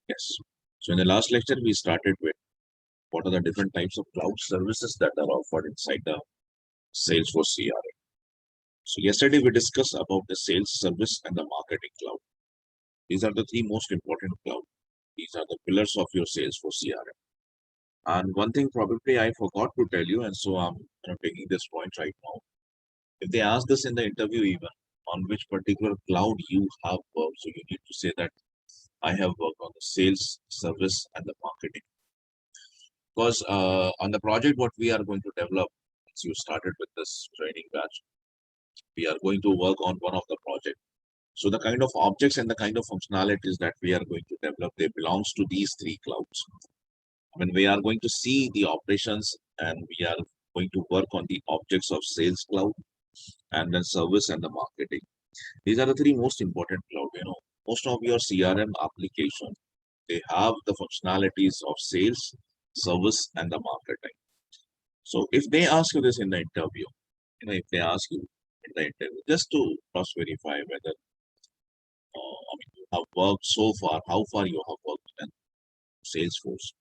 Yes. So in the last lecture, we started with what are the different types of cloud services that are offered inside the Salesforce CRM. So yesterday we discussed about the sales service and the marketing cloud. These are the three most important cloud. These are the pillars of your Salesforce CRM. And one thing probably I forgot to tell you, and so I'm taking this point right now. If they ask this in the interview even on which particular cloud you have worked, so you need to say that I have worked on the sales, service, and the marketing. Because on the project what we are going to develop, since you started with this training batch, we are going to work on one of the project. So the kind of objects and the kind of functionalities that we are going to develop, they belongs to these three clouds. When we are going to see the operations and we are going to work on the objects of sales cloud and then service and the marketing. These are the three most important cloud. Most of your CRM application, they have the functionalities of sales, service, and the marketing. So if they ask you this in the interview, if they ask you in the interview, just to cross-verify whether you have worked so far, how far you have worked in Salesforce.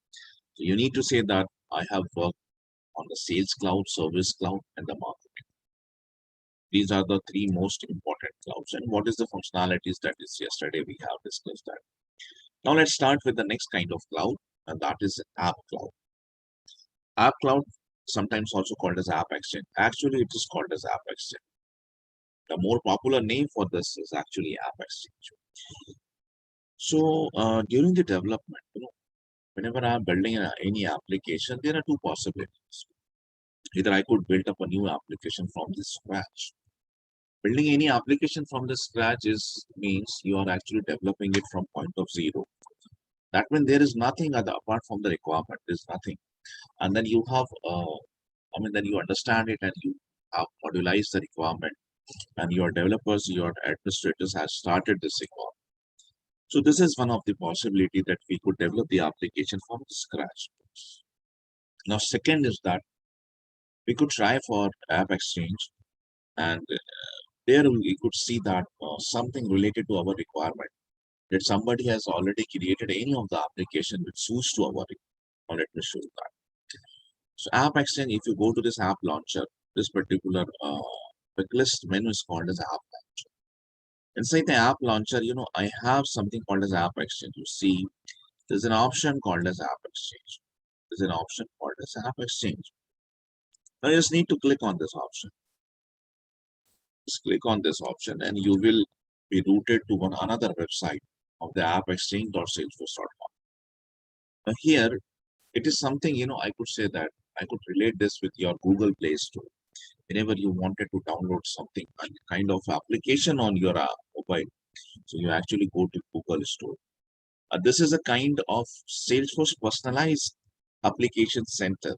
So you need to say that I have worked on the sales cloud, service cloud, and the marketing. These are the three most important clouds. And what is the functionalities that is yesterday we have discussed that. Now let's start with the next kind of cloud, and that is app cloud. App cloud, sometimes also called as app exchange. Actually, it is called as app exchange. The more popular name for this is actually app exchange. So during the development, whenever I'm building any application, there are two possibilities. Either I could build up a new application from the scratch. Building any application from the scratch means you are actually developing it from point of zero. That means there is nothing other apart from the requirement. There is nothing, and then you have, then you understand it and you have modularized the requirement, and your developers, your administrators have started this requirement. So this is one of the possibility that we could develop the application from the scratch. Now, second is that we could try for app exchange, and there we could see that something related to our requirement, that somebody has already created any of the application which suits to our requirement. Now let me show you that. So app exchange, if you go to this app launcher, this particular quick list menu is called as app launcher. Inside the app launcher, I have something called as app exchange. You see, there's an option called as app exchange. There's an option called as app exchange. Now you just need to click on this option. Just click on this option and you will be routed to another website of the appexchange.salesforce.com. Now here, it is something, I could say that I could relate this with your Google Play Store. Whenever you wanted to download something, kind of application on your mobile, so you actually go to Google Store. This is a kind of Salesforce personalized application center.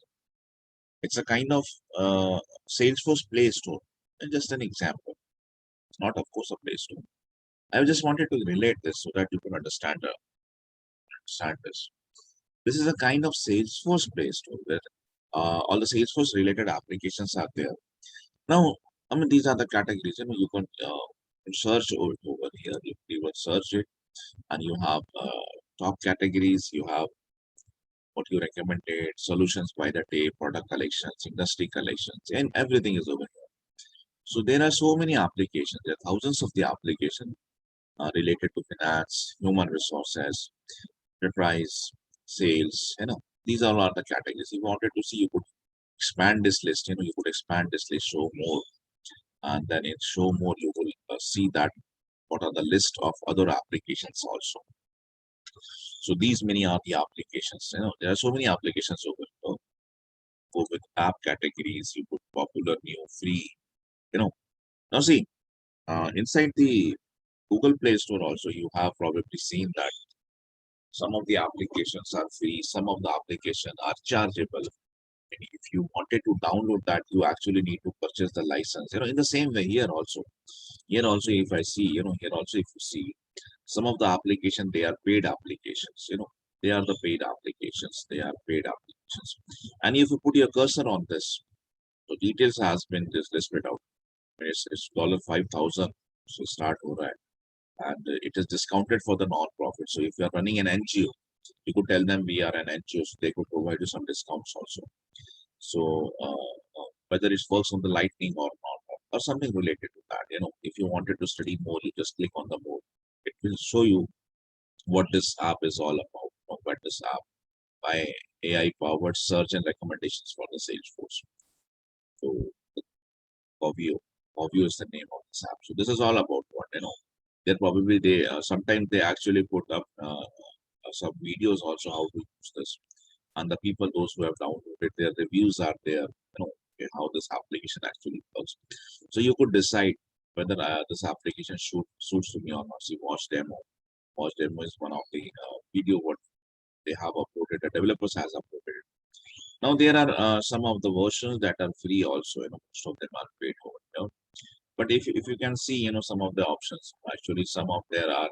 It's a kind of Salesforce Play Store. And just an example. It's not, of course, a Play Store. I just wanted to relate this so that you can understand this. This is a kind of Salesforce Play Store where all the Salesforce related applications are there. Now, these are the categories. You can search over here. You will search it, and you have top categories. You have what you recommended, solutions by the day, product collections, industry collections, and everything is over here. So there are so many applications. There are thousands of the applications related to finance, human resources, enterprise, sales. These are all the categories. If you wanted to see, you could expand this list. You could expand this list, show more, and then in show more, you will see that what are the list of other applications also. So these many are the applications. There are so many applications over. Go with app categories. You put popular, new, free. Now see, inside the Google Play Store also, you have probably seen that some of the applications are free, some of the applications are chargeable. And if you wanted to download that, you actually need to purchase the license. In the same way here also, if I see, here also if you see, some of the applications, they are paid applications. They are the paid applications. They are paid applications. And if you put your cursor on this, the details has been just listed out. It's $5,000. So start over, and it is discounted for the non-profit. So if you are running an NGO, You could tell them we are an NGO, so they could provide you some discounts also. So whether it works on the lightning or not, or something related to that, if you wanted to study more, you just click on the more. It will show you what this app is all about. What this app by AI powered search and recommendations for the Salesforce. So Purview. Purview is the name of this app. So this is all about what They're probably sometimes they actually put up some videos also how to use this, and the people those who have downloaded their reviews are there. Okay, how this application actually works. So you could decide whether this application suits to me or not. See, watch demo. Watch demo is one of the video what they have uploaded. The developers has uploaded. Now there are some of the versions that are free also. Most of them are paid for. But if you can see, some of the options, actually some of them,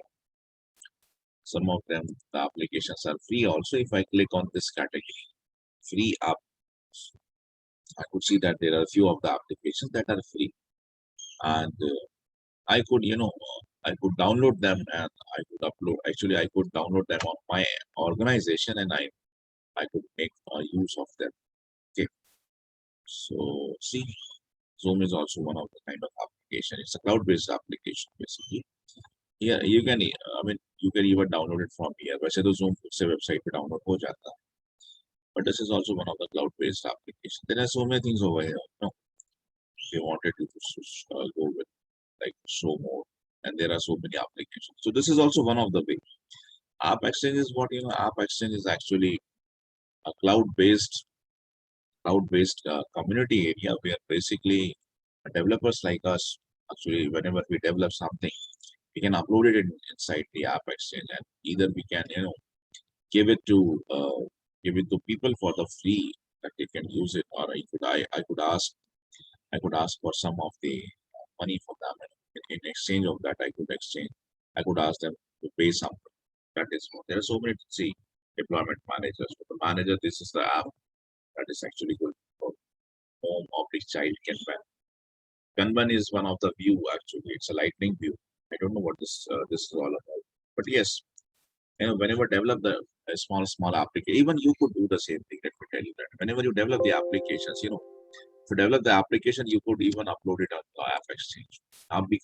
the applications are free also. If I click on this category, free app, I could see that there are a few of the applications that are free. And I could, I could download them and I could upload. Actually, I could download them on my organization and I could make use of them. Okay. So see, Zoom is also one of the kind of application. It's a cloud-based application basically. Yeah, you can. I mean, you can even download it from here. वैसे तो Zoom से website पे download हो जाता है. But this is also one of the cloud-based applications. There are so many things over here. If you wanted to go with like show more, and there are so many applications. So this is also one of the way. App Exchange is what App Exchange is actually a cloud-based community area where basically developers like us actually whenever we develop something we can upload it inside the App Exchange, and either we can give it to people for the free that they can use it, or I could ask for some of the money for them. In exchange of that, I could ask them to pay something. That is what there are so many. See, deployment managers. For the manager, this is the app that is actually good for home object child Kanban. Kanban is one of the view actually. It's a lightning view. I don't know what this is all about, but yes, whenever develop the small application, even you could do the same thing. Let me tell you that whenever you develop the applications, to develop the application, you could even upload it on the App Exchange. You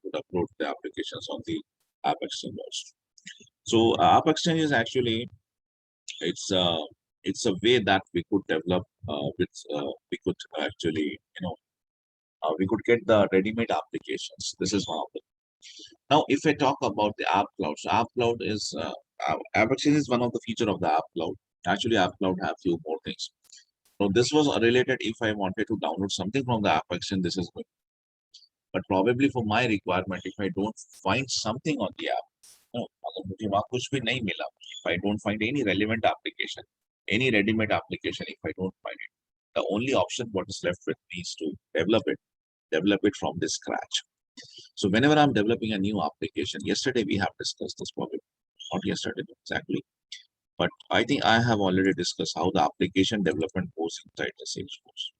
could upload the applications on the App Exchange also. So App Exchange is actually it's it's a way that we could develop we could actually we could get the ready-made applications. This is one of them. Now, if I talk about the App Cloud, so App Cloud is App Exchange is one of the feature of the App Cloud. Actually, App Cloud have few more things. So this was related if I wanted to download something from the App Exchange, this is good. But probably for my requirement, if I don't find something on the app, अगर मुझे वहाँ कुछ भी नहीं मिला, if I don't find any relevant application, any ready-made application, if I don't find it, the only option what is left with me is to develop it from the scratch. So whenever I'm developing a new application, yesterday we have discussed this probably, not yesterday exactly, but I think I have already discussed how the application development goes inside the Salesforce.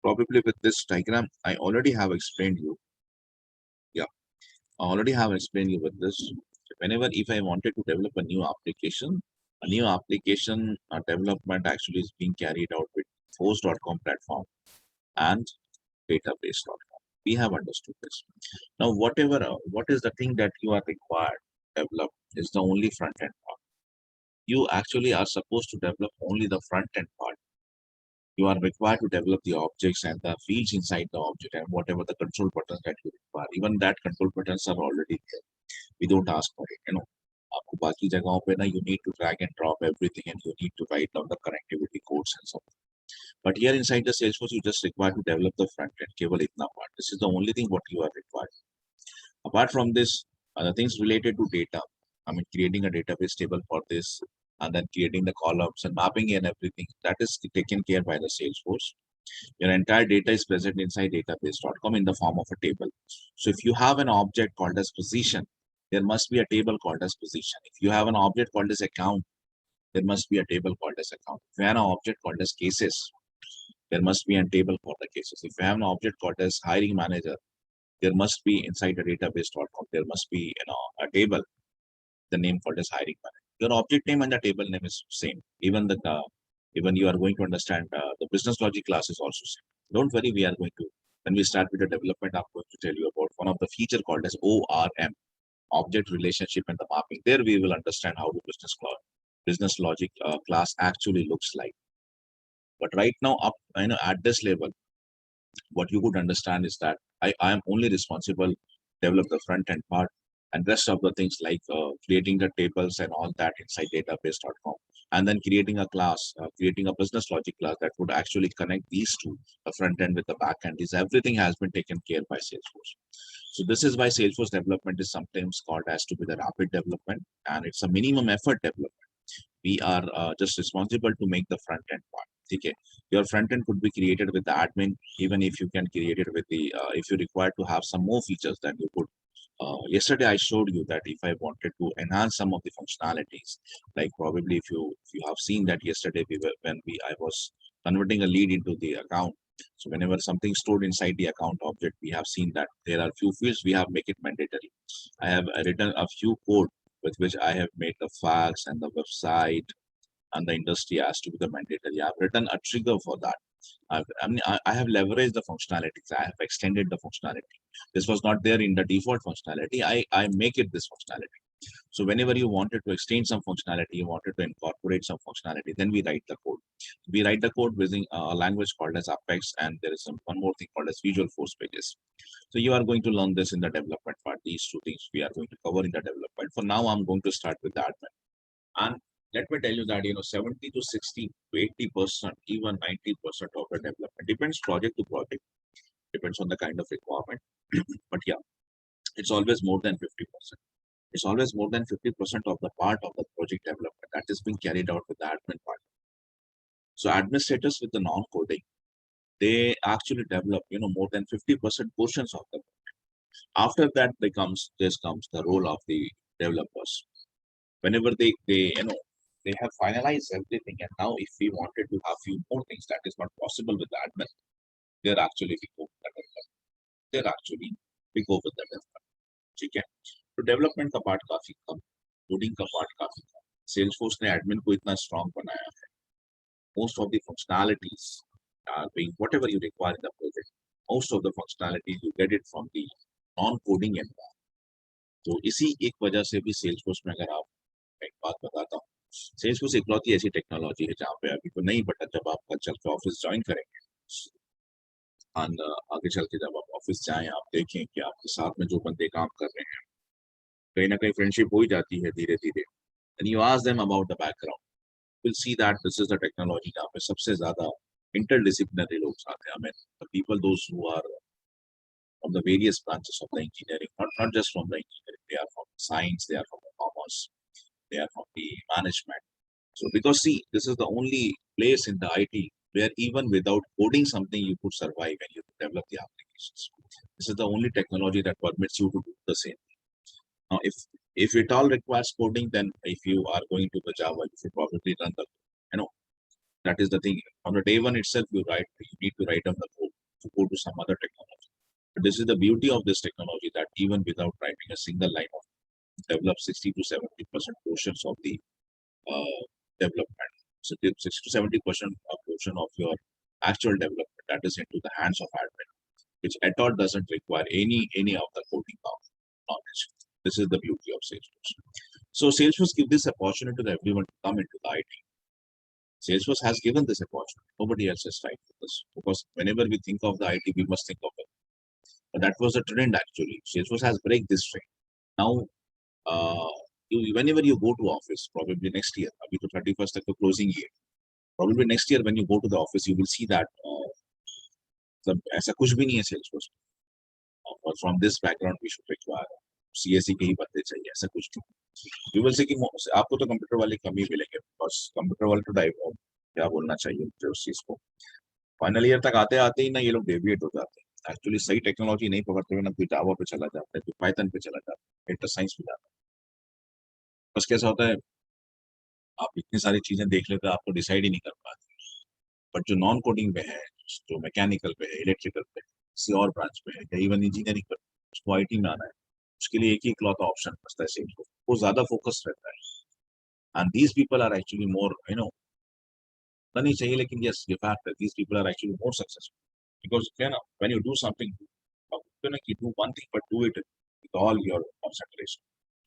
Probably with this diagram, I already have explained you. Yeah, I already have explained you with this. Whenever if I wanted to develop a new application development actually is being carried out with force.com platform and database.com. We have understood this. Now, what is the thing that you are required to develop is the only front end part. You actually are supposed to develop only the front end part. You are required to develop the objects and the fields inside the object and whatever the control buttons that you require. Even that control buttons are already there. We don't ask for it. आपको बाकी जगहों पे ना you need to drag and drop everything and you need to write down the connectivity codes and so on. But here inside the Salesforce, you just require to develop the front end. केवल इतना part. This is the only thing what you are required. Apart from this, other things related to data. I mean, creating a database table for this, and then creating the columns and mapping and everything. That is taken care by the Salesforce. Your entire data is present inside database.com in the form of a table. So if you have an object called as position, there must be a table called as position. If you have an object called as account, there must be a table called as account. If you have an object called as cases, there must be a table for the cases. If you have an object called as hiring manager, there must be inside the database.com, there must be a table the name called as hiring manager. Your object name and the table name is same. Even you are going to understand the business logic class is also same. Don't worry, we are going to, when we start with the development, I'm going to tell you about one of the feature called as ORM, object relationship and the mapping. There we will understand how the business logic class actually looks like. But right now, at this level, what you could understand is that I am only responsible develop the front end part, and rest of the things like creating the tables and all that inside database.com, and then creating a class, creating a business logic class that would actually connect these two, the front end with the back end. Is everything has been taken care by Salesforce. So this is why Salesforce development is sometimes called as to be the rapid development, and it's a minimum effort development. We are just responsible to make the front end part. Okay, your front end could be created with the admin, even if you can create it with the if you require to have some more features, then you could. Yesterday I showed you that if I wanted to enhance some of the functionalities, like probably if you have seen that yesterday we were when we I was converting a lead into the account. So whenever something stored inside the account object, we have seen that there are few fields we have make it mandatory. I have written a few code with which I have made the fax and the website and the industry has to be the mandatory. I've written a trigger for that. I have leveraged the functionalities. I have extended the functionality. This was not there in the default functionality. I make it this functionality. So whenever you wanted to extend some functionality, you wanted to incorporate some functionality, then we write the code. We write the code using a language called as Apex, and there is one more thing called as Visual Force Pages. So you are going to learn this in the development part. These two things we are going to cover in the development. For now, I'm going to start with the admin. And let me tell you that 70 to 60 to 80%, even 90% of the development depends project to project, depends on the kind of requirement. But yeah, it's always more than 50%. It's always more than 50% of the part of the project development that is being carried out with the admin part. So administrators with the non-coding, they actually develop more than 50% portions of the. After that, this comes the role of the developers. Whenever they have finalized everything, and now if we wanted to have few more things that is not possible with the admin, they're actually we go with the development. They're actually we go with the development. ठीक है? तो development का part काफी कम, coding का part काफी कम. Salesforce ने admin को इतना strong बनाया है. Most of the functionalities are being whatever you require in the project. Most of the functionalities you get it from the non-coding environment. तो इसी एक वजह से भी Salesforce में अगर आप एक बात बताता हूँ, Salesforce इकलौती ऐसी टेक्नोलॉजी है जहाँ पे अभी तो नहीं, बट जब आप कल चल के ऑफिस ज्वाइन करेंगे और आगे चल के जब आप ऑफिस जाएं, आप देखें कि आपके साथ में जो बंदे काम कर रहे हैं, कहीं ना कहीं फ्रेंडशिप हो ही जाती है धीरे धीरे. And you ask them about the background, you'll see that this is the technology जहाँ पे सबसे ज्यादा interdisciplinary लोग आते हैं. I mean, the people those who are from the various branches of the engineering, not just from the engineering, they are from science, they are from the commerce, they are from the management. So because see, this is the only place in the IT where even without coding something you could survive and you could develop the applications. This is the only technology that permits you to do the same. Now, if it all requires coding, then if you are going to the Java, you should probably run the that is the thing. On the day one itself, you need to write down the code to go to some other technology. But this is the beauty of this technology that even without writing a single line of develop 60 to 70% portions of the development. So 60 to 70% portion of your actual development that is into the hands of admin, which at all doesn't require any of the coding knowledge. This is the beauty of Salesforce. So Salesforce gives this opportunity to everyone to come into the IT. Salesforce has given this opportunity. Nobody else has tried with this, because whenever we think of the IT, we must think of it. But that was the trend actually. Salesforce has break this trend. Now, whenever you go to office, probably next year, abhi to 31st the closing year, probably next year when you go to the office, you will see that ऐसा कुछ भी नहीं है Salesforce. From this background, we should require CSE के ही बंदे चाहिए, ऐसा कुछ नहीं. You will see कि आपको तो कंप्यूटर वाले कम ही मिलेंगे, बस कंप्यूटर वाले तो क्या बोलना चाहिए मुझे उस चीज को. फाइनल ईयर तक आते आते ही ना ये लोग डेविएट हो जाते हैं. एक्चुअली सही टेक्नोलॉजी नहीं पकड़ते हुए ना कोई जावा पे चला जाता है, कोई पाइथन पे चला जाता है, डेटा साइंस पे जाता है. बस कैसा होता है, आप इतनी सारी चीजें देख लेते हैं, आपको डिसाइड ही नहीं कर पाते. बट जो नॉन कोडिंग पे है, जो मैकेनिकल पे है, इलेक्ट्रिकल पे है, किसी और ब्रांच पे है, या इवन इंजीनियरिंग पे, उसको IT में आना है, उसके लिए एक ही इकलौता ऑप्शन बचता है Salesforce, वो ज्यादा फोकस रहता है and these people are actually more पता नहीं चाहिए लेकिन यस ये फैक्ट है these people are actually more successful because क्या ना व्हेन यू डू समथिंग ना कि do one thing but do it with all your concentration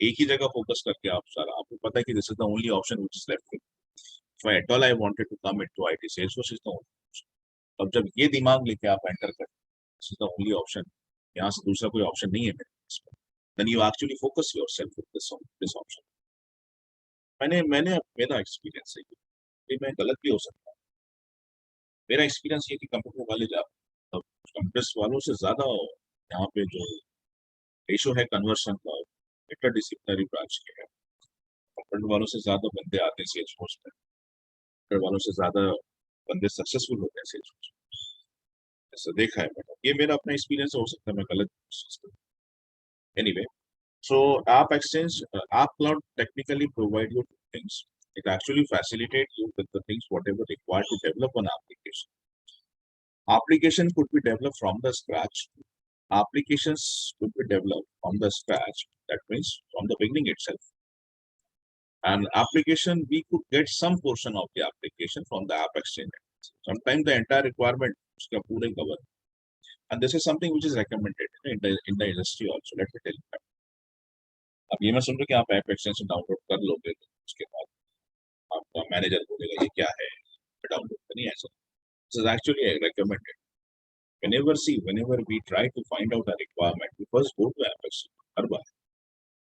एक ही जगह फोकस करके आप सारा आपको पता है कि this is the only option which is left for at all I wanted to come into IT Salesforce is the only option अब जब ये दिमाग लेके आप एंटर करते this is the only option यहाँ से दूसरा कोई ऑप्शन नहीं है मेरे पास then you actually focus yourself with this option मैंने मैंने मेरा एक्सपीरियंस है कि मैं गलत भी हो सकता हूँ मेरा एक्सपीरियंस ये कि कंप्यूटर वाले कंप्यूटर्स वालों से ज्यादा यहाँ पे जो रेशो है कन्वर्शन का इंटरडिसिप्लिनरी ब्रांच के है कंप्यूटर वालों से ज्यादा बंदे आते हैं सेल्सफोर्स में कंप्यूटर वालों से ज्यादा बंदे सक्सेसफुल होते हैं सेल्सफोर्स ऐसा देखा है मैंने ये मेरा अपना एक्सपीरियंस हो सकता है मैं गलत anyway so app exchange app cloud technically provide you two things it actually facilitates you with the things whatever required to develop an application could be developed from the scratch applications could be developed from the scratch that means from the beginning itself and application we could get some portion of the application from the app exchange sometimes the entire requirement uska pure cover and this is something which is recommended in the industry also let me tell you that. अब ये मैं सुन रहा हूँ कि आप app extension download कर लोगे तो उसके बाद आपका मैनेजर बोलेगा ये क्या है डाउनलोड करनी है ऐसा this is actually recommended whenever we try to find out a requirement we first go to app exchange her bar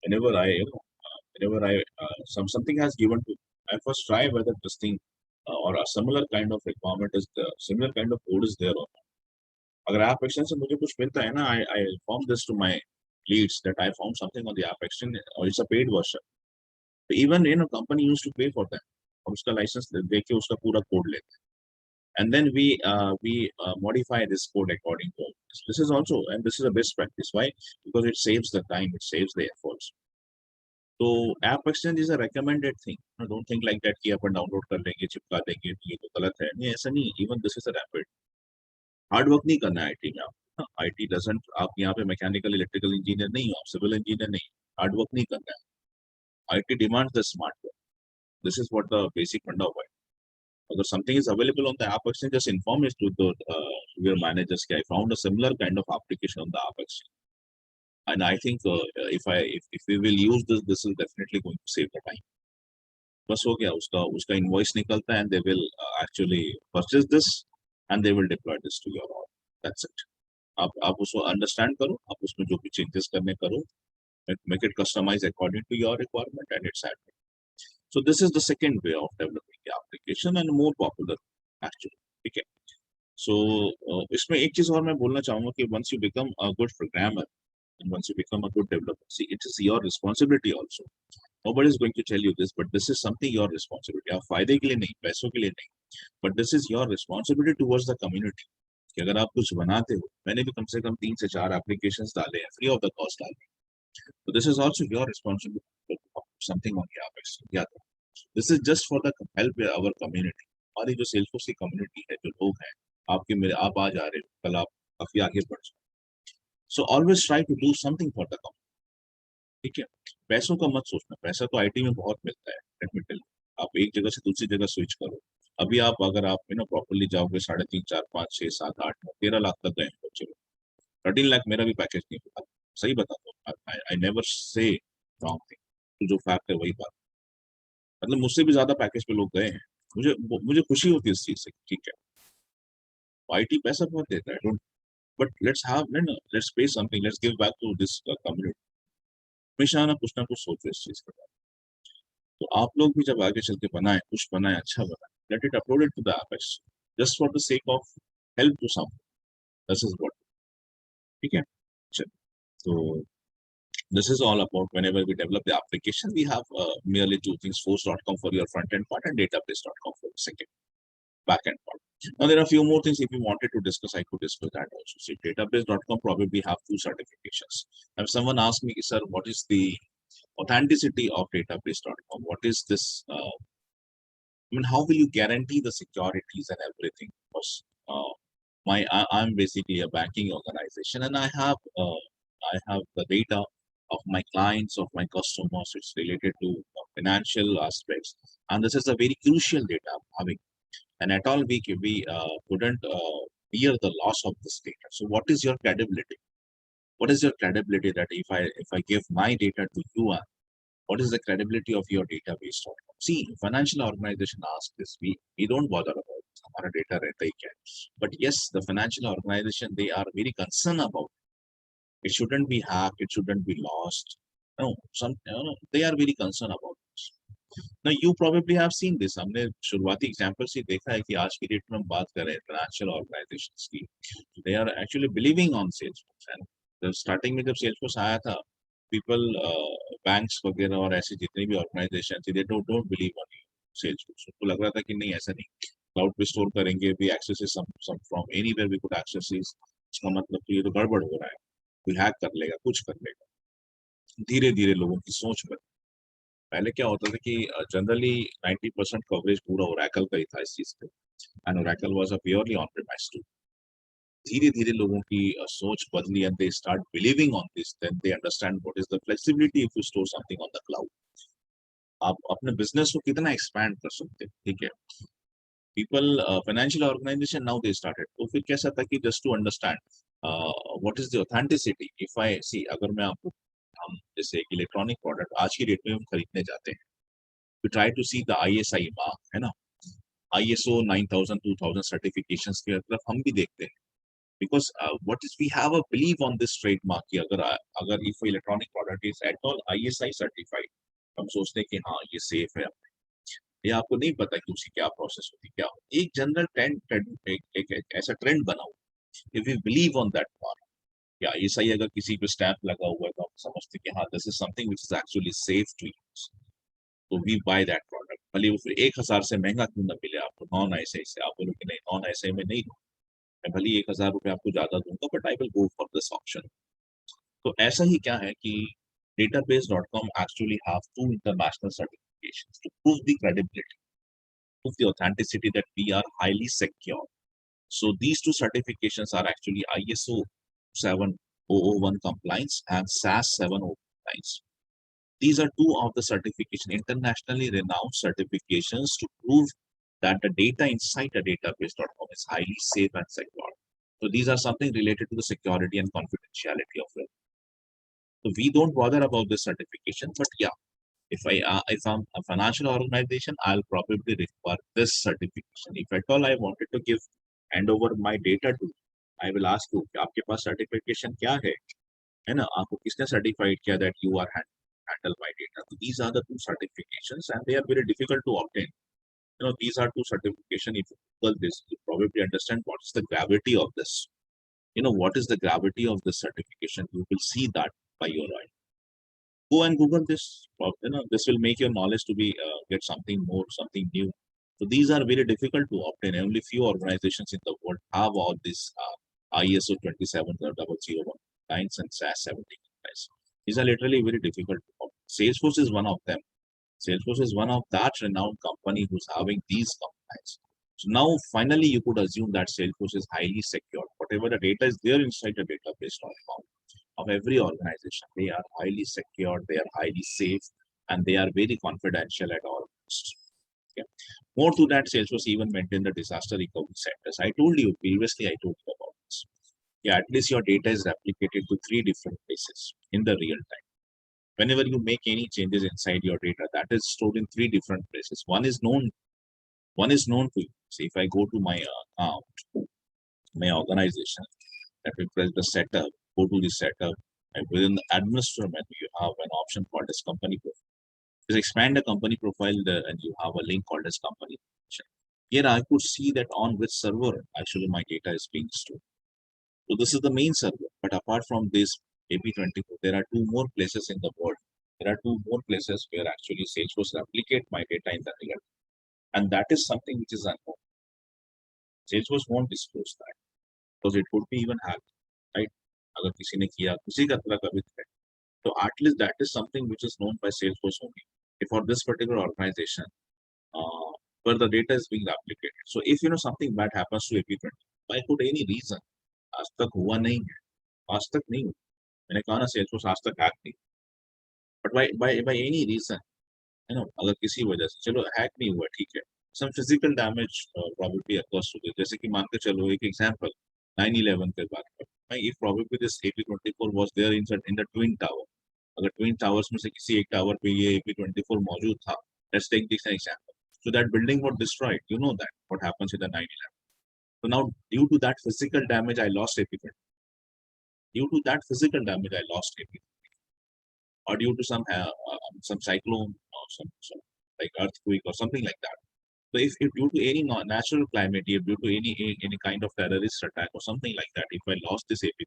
whenever I whenever I something has given to I first try whether this thing or a similar kind of requirement is the similar kind of code is there or not अगर app extension से मुझे कुछ मिलता है ना I inform this to my leads that I found something on the app exchange or it's a paid version even company used to pay for that और उसका licence देके उसका पूरा कोड लेते हैं and then we modify this code according to this is also and this is a best practice why because it saves the time it saves the efforts so app exchange is a recommended thing don't think like that कि अपन download कर लेंगे चिपका देंगे ये तो गलत है नहीं ऐसा नहीं even this is a rapid hard work नहीं करना है आईटी में आप आईटी डजंट आप यहाँ पे मैकेनिकल इलेक्ट्रिकल इंजीनियर नहीं हो आप सिविल इंजीनियर नहीं हार्ड वर्क नहीं करना है IT demands the smart work this is what the basic funda of it. Whether something is available on the app exchange, just inform it to the your managers. I found a similar kind of application on the app exchange, and I think if we will use this, this is definitely going to save the time. बस हो गया उसका invoice निकलता है and they will actually purchase this and they will deploy this to your order. That's it. आप उसको understand करो, आप उसमें जो भी changes करने करो, make it customized according to your requirement and it's happening. So this is the second way of developing the application and more popular actually. ठीक है. So इसमें एक चीज और मैं बोलना चाहूंगा कि once you become a good programmer and once you become a good developer, see it is your responsibility also. Nobody is going to tell you this, but this is something your responsibility. आप फायदे के लिए नहीं, पैसों के लिए नहीं, but this is your responsibility towards the community. कि अगर आप कुछ बनाते हो, मैंने भी कम से कम 3 से 4 applications डाले हैं, free of the cost डाले हैं. So this is also your responsibility to put something on the app. Yeah. This is just for the help our community. हमारी जो Salesforce की community है, जो लोग हैं, आप आज आ रहे हो, कल आप काफी आगे बढ़ जाओ. So always try to do something for the community. ठीक है, पैसों का मत सोचना, पैसा तो आईटी में बहुत मिलता है. Let me tell you. आप एक जगह से दूसरी जगह स्विच करो. अभी आप अगर आप प्रॉपरली जाओगे 3.5 4 5 6 7 8 9 13 लाख तक गए बच्चे लोग. 13 लाख मेरा भी पैकेज नहीं होता, सही बताता हूँ. I never say wrong thing, जो फैक्ट है वही बात. मतलब मुझसे भी ज्यादा पैकेज पे लोग गए हैं. मुझे मुझे खुशी होती है इस चीज से. ठीक है, आईटी पैसा बहुत देता है, don't but let's pay something, let's give back to this community. हमेशा ना कुछ सोचो इस चीज का. तो आप लोग भी जब आगे चल के बनाए, कुछ बनाए, अच्छा बनाए, let it upload it to the app just for the sake of help to some. This is what. ठीक है, चलो. तो this is all about whenever we develop the application, we have merely two things, force.com for your front end part and database.com for the second back end part. Now there are a few more things if you wanted to discuss, I could discuss that also. See, database.com probably have 2 certifications. If someone asks me, sir, what is the authenticity of database.com? What is this? How will you guarantee the securities and everything? Because I'm basically a banking organization and I have the data of my clients, of my customers. It's related to financial aspects, and this is a very crucial data I'm having. And at all, we couldn't fear the loss of this data. So, what is your credibility? What is your credibility that if I give my data to you, what is the credibility of your database? See, financial organization ask this. We don't bother about this. हमारा data रहता ही क्या है. But yes, the financial organization, they are very concerned about it. It shouldn't be hacked. It shouldn't be lost. No, they are very concerned about this. Now you probably have seen this. हमने शुरुआती example से देखा है कि आज की date में हम बात कर रहे हैं financial organizations की. They are actually believing on Salesforce. And the starting में जब Salesforce आया था, people banks वगैरह और ऐसे जितने भी organization थे, they don't believe on Salesforce. उनको लग रहा था कि नहीं ऐसा नहीं. Cloud पे store करेंगे, we access it some from anywhere we could access it. इसका मतलब कि ये तो गड़बड़ हो रहा है. कोई हैक कर लेगा, कुछ कर लेगा. धीरे धीरे लोगों की सोच बदली. पहले क्या होता था कि जनरली 90% कवरेज पूरा ओरेकल का ही था इस चीज पे, and Oracle was a purely on premise tool. धीरे धीरे लोगों की सोच बदली and they start believing on this. Then they understand what is the flexibility if you store something on the cloud. आप अपने बिजनेस को कितना एक्सपैंड कर सकते हैं. ठीक है. People financial organisation now they started. तो फिर कैसा था कि just to understand what is the authenticity. If I see, अगर मैं आपको, हम जैसे एक इलेक्ट्रॉनिक प्रोडक्ट आज की डेट में हम खरीदने जाते हैं, we try to see the ISI mark, है ना. ISO 9000 2000 certifications की तरफ हम भी देखते हैं. Because what is, we have a belief on this trademark कि अगर if electronic product is at all ISI certified, हम सोचते हैं कि हाँ ये safe है. ये आपको नहीं पता कि उसकी क्या प्रोसेस होती है, क्या एक जनरल ट्रेंड, एक ऐसा ट्रेंड बनाओ. If we believe on that mark, या ISI अगर किसी पे स्टैंप लगा हुआ है तो हम समझते हैं कि हाँ this is something which is actually safe to use. तो वी बाय दैट प्रोडक्ट. भले वो फिर 1000 से महंगा क्यों ना मिले आपको नॉन ISI से. आप बोलो कि नहीं नॉन ISI में नहीं दूँ, मैं भले 1000 रुपये आपको ज्यादा दूंगा, but I will go for this option. तो ऐसा ही क्या है कि database.com actually have two international certifications to prove the credibility, prove the authenticity that we are highly secure. So these two certifications are actually ISO 7001 compliance and SAS 70 compliance. These are two of the certification, internationally renowned certifications to prove that the data inside a database.com is highly safe and secure. So these are something related to the security and confidentiality of it. So we don't bother about this certification, but yeah, if I'm a financial organization, I'll probably require this certification. If at all I wanted to hand over my data to, I will ask you, आपके पास certification क्या है ना. आपको किसने certified किया that you are handle my data. So these are the two certifications, and they are very difficult to obtain. These are two certifications. If you Google this, you probably understand what is the gravity of this. What is the gravity of this certification. You will see that by your eye. Go and Google this. This will make your knowledge to be get something more, something new. So these are very difficult to obtain. Only few organizations in the world have all these ISO 27001 lines and SAS 70 lines. These are literally very difficult to obtain. Salesforce is one of them. Salesforce is one of that renowned company who's having these compliance. So now finally you could assume that Salesforce is highly secure. Whatever the data is there inside the database of every organization, they are highly secure, they are highly safe, and they are very confidential at all costs. Okay. More to that, Salesforce even maintain the disaster recovery centers. I told you previously, I told you about this. Yeah, at least your data is replicated to 3 different places in the real time. Whenever you make any changes inside your data, that is stored in 3 different places. One is known to you. So if I go to my account, my organization, that will press the setup, go to the setup, and within the administrator menu, you have an option called as company profile. Just expand the company profile there, and you have a link called as company profile. Here I could see that on which server actually my data is being stored. So this is the main server. But apart from this AP24, there are 2 more places in the world. There are 2 more places where actually Salesforce replicate my data in the real. And that is something which is unknown. Salesforce won't disclose that because it could be even hacked, right? अगर किसी ने किया, किसी का तरह का भी threat. So at least that is something which is known by Salesforce only. For this particular organization, where the data is being replicated. So if something bad happens to AP20, by could any reason, आज तक हुआ नहीं है, आज तक नहीं हुआ. मैंने कहा ना Salesforce आज तक हैक नहीं. But by any reason, अगर किसी वजह से चलो हैक नहीं हुआ ठीक है, some physical damage probably occurs to this. जैसे कि मान के चलो एक example 9/11 के बाद में, if probably this AP24 was there in the twin tower, अगर twin towers में से किसी एक टावर पे ये AP24 मौजूद था, let's take this example. So that building was destroyed. You know that what happens with the 9/11. So now due to that physical damage, I lost AP24. Due to that physical damage, I lost AP, or due to some cyclone or some like earthquake or something like that. So if due to any natural climate, if due to any kind of terrorist attack or something like that, if I lost this AP,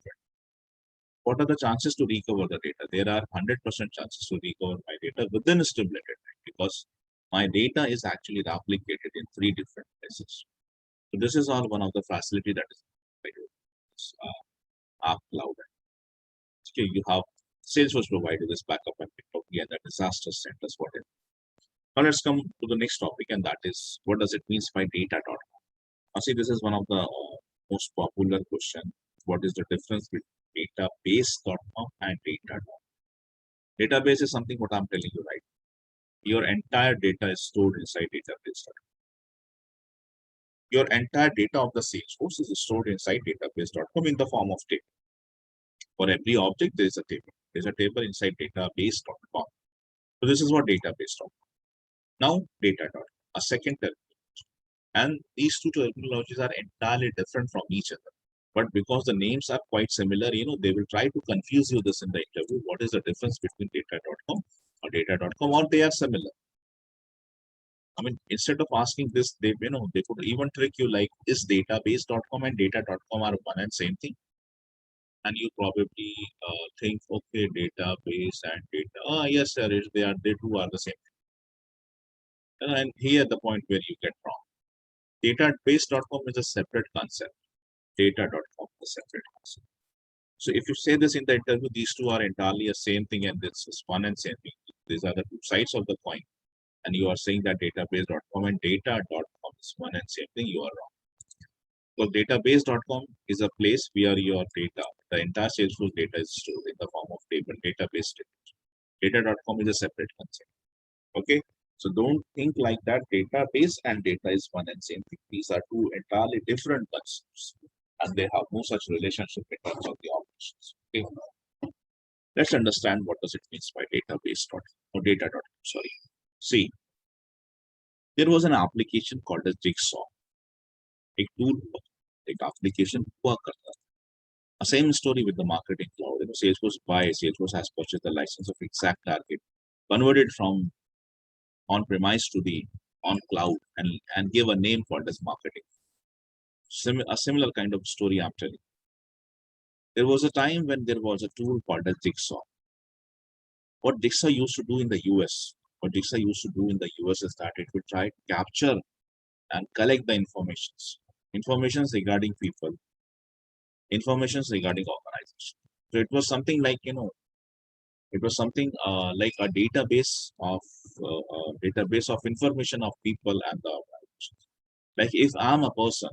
what are the chances to recover the data? There are 100% chances to recover my data within a stipulated time, because my data is actually replicated in 3 different places. So this is all one of the facility that is provided. App Cloud. Okay, you have Salesforce provided this backup and pickup and the disaster centers, whatever. Now let's come to the next topic, and that is, what does it mean by data.com? Now see, this is one of the most popular question. What is the difference between database.com and data.com? Database is something what I'm telling you, right? Your entire data is stored inside database.com. Your entire data of the Salesforce is stored inside database.com in the form of table. For every object, there is a table. There is a table inside database.com. So this is what database.com. Now data.com, a second terminology. And these two terminologies are entirely different from each other. But because the names are quite similar, they will try to confuse you this in the interview. What is the difference between data.com or data.com, or they are similar? I mean, instead of asking this, they could even trick you like, is database.com and data.com are one and same thing? And you probably think, okay, database and data. Yes, sir, they two are the same thing. And here the point where you get wrong. Database.com is a separate concept. Data.com is a separate concept. So if you say this in the interview, these two are entirely the same thing, and this is one and same thing. These are the two sides of the coin. And you are saying that database.com and data.com is one and same thing, you are wrong. So database.com is a place where your data, the entire Salesforce data is stored in the form of table, database data. Data.com is a separate concept. Okay. So don't think like that. Database and data is one and same thing. These are two entirely different concepts, and they have no such relationship in terms of the operations. Okay. Let's understand what does it mean by database.com or data.com. Sorry. See, there was an application called as Jigsaw. एक tool, एक application हुआ करता था. Same story with the marketing cloud. Salesforce has purchased the license of exact target, converted from on-premise to the on cloud, and give a name called as marketing. A similar kind of story I'm telling. There was a time when there was a tool called as Jigsaw. What Jigsaw used to do in the US, is that it would try to capture and collect the informations regarding people, informations regarding organization. So it was something like, it was something like a database of information of people and the organization. Like if I'm a person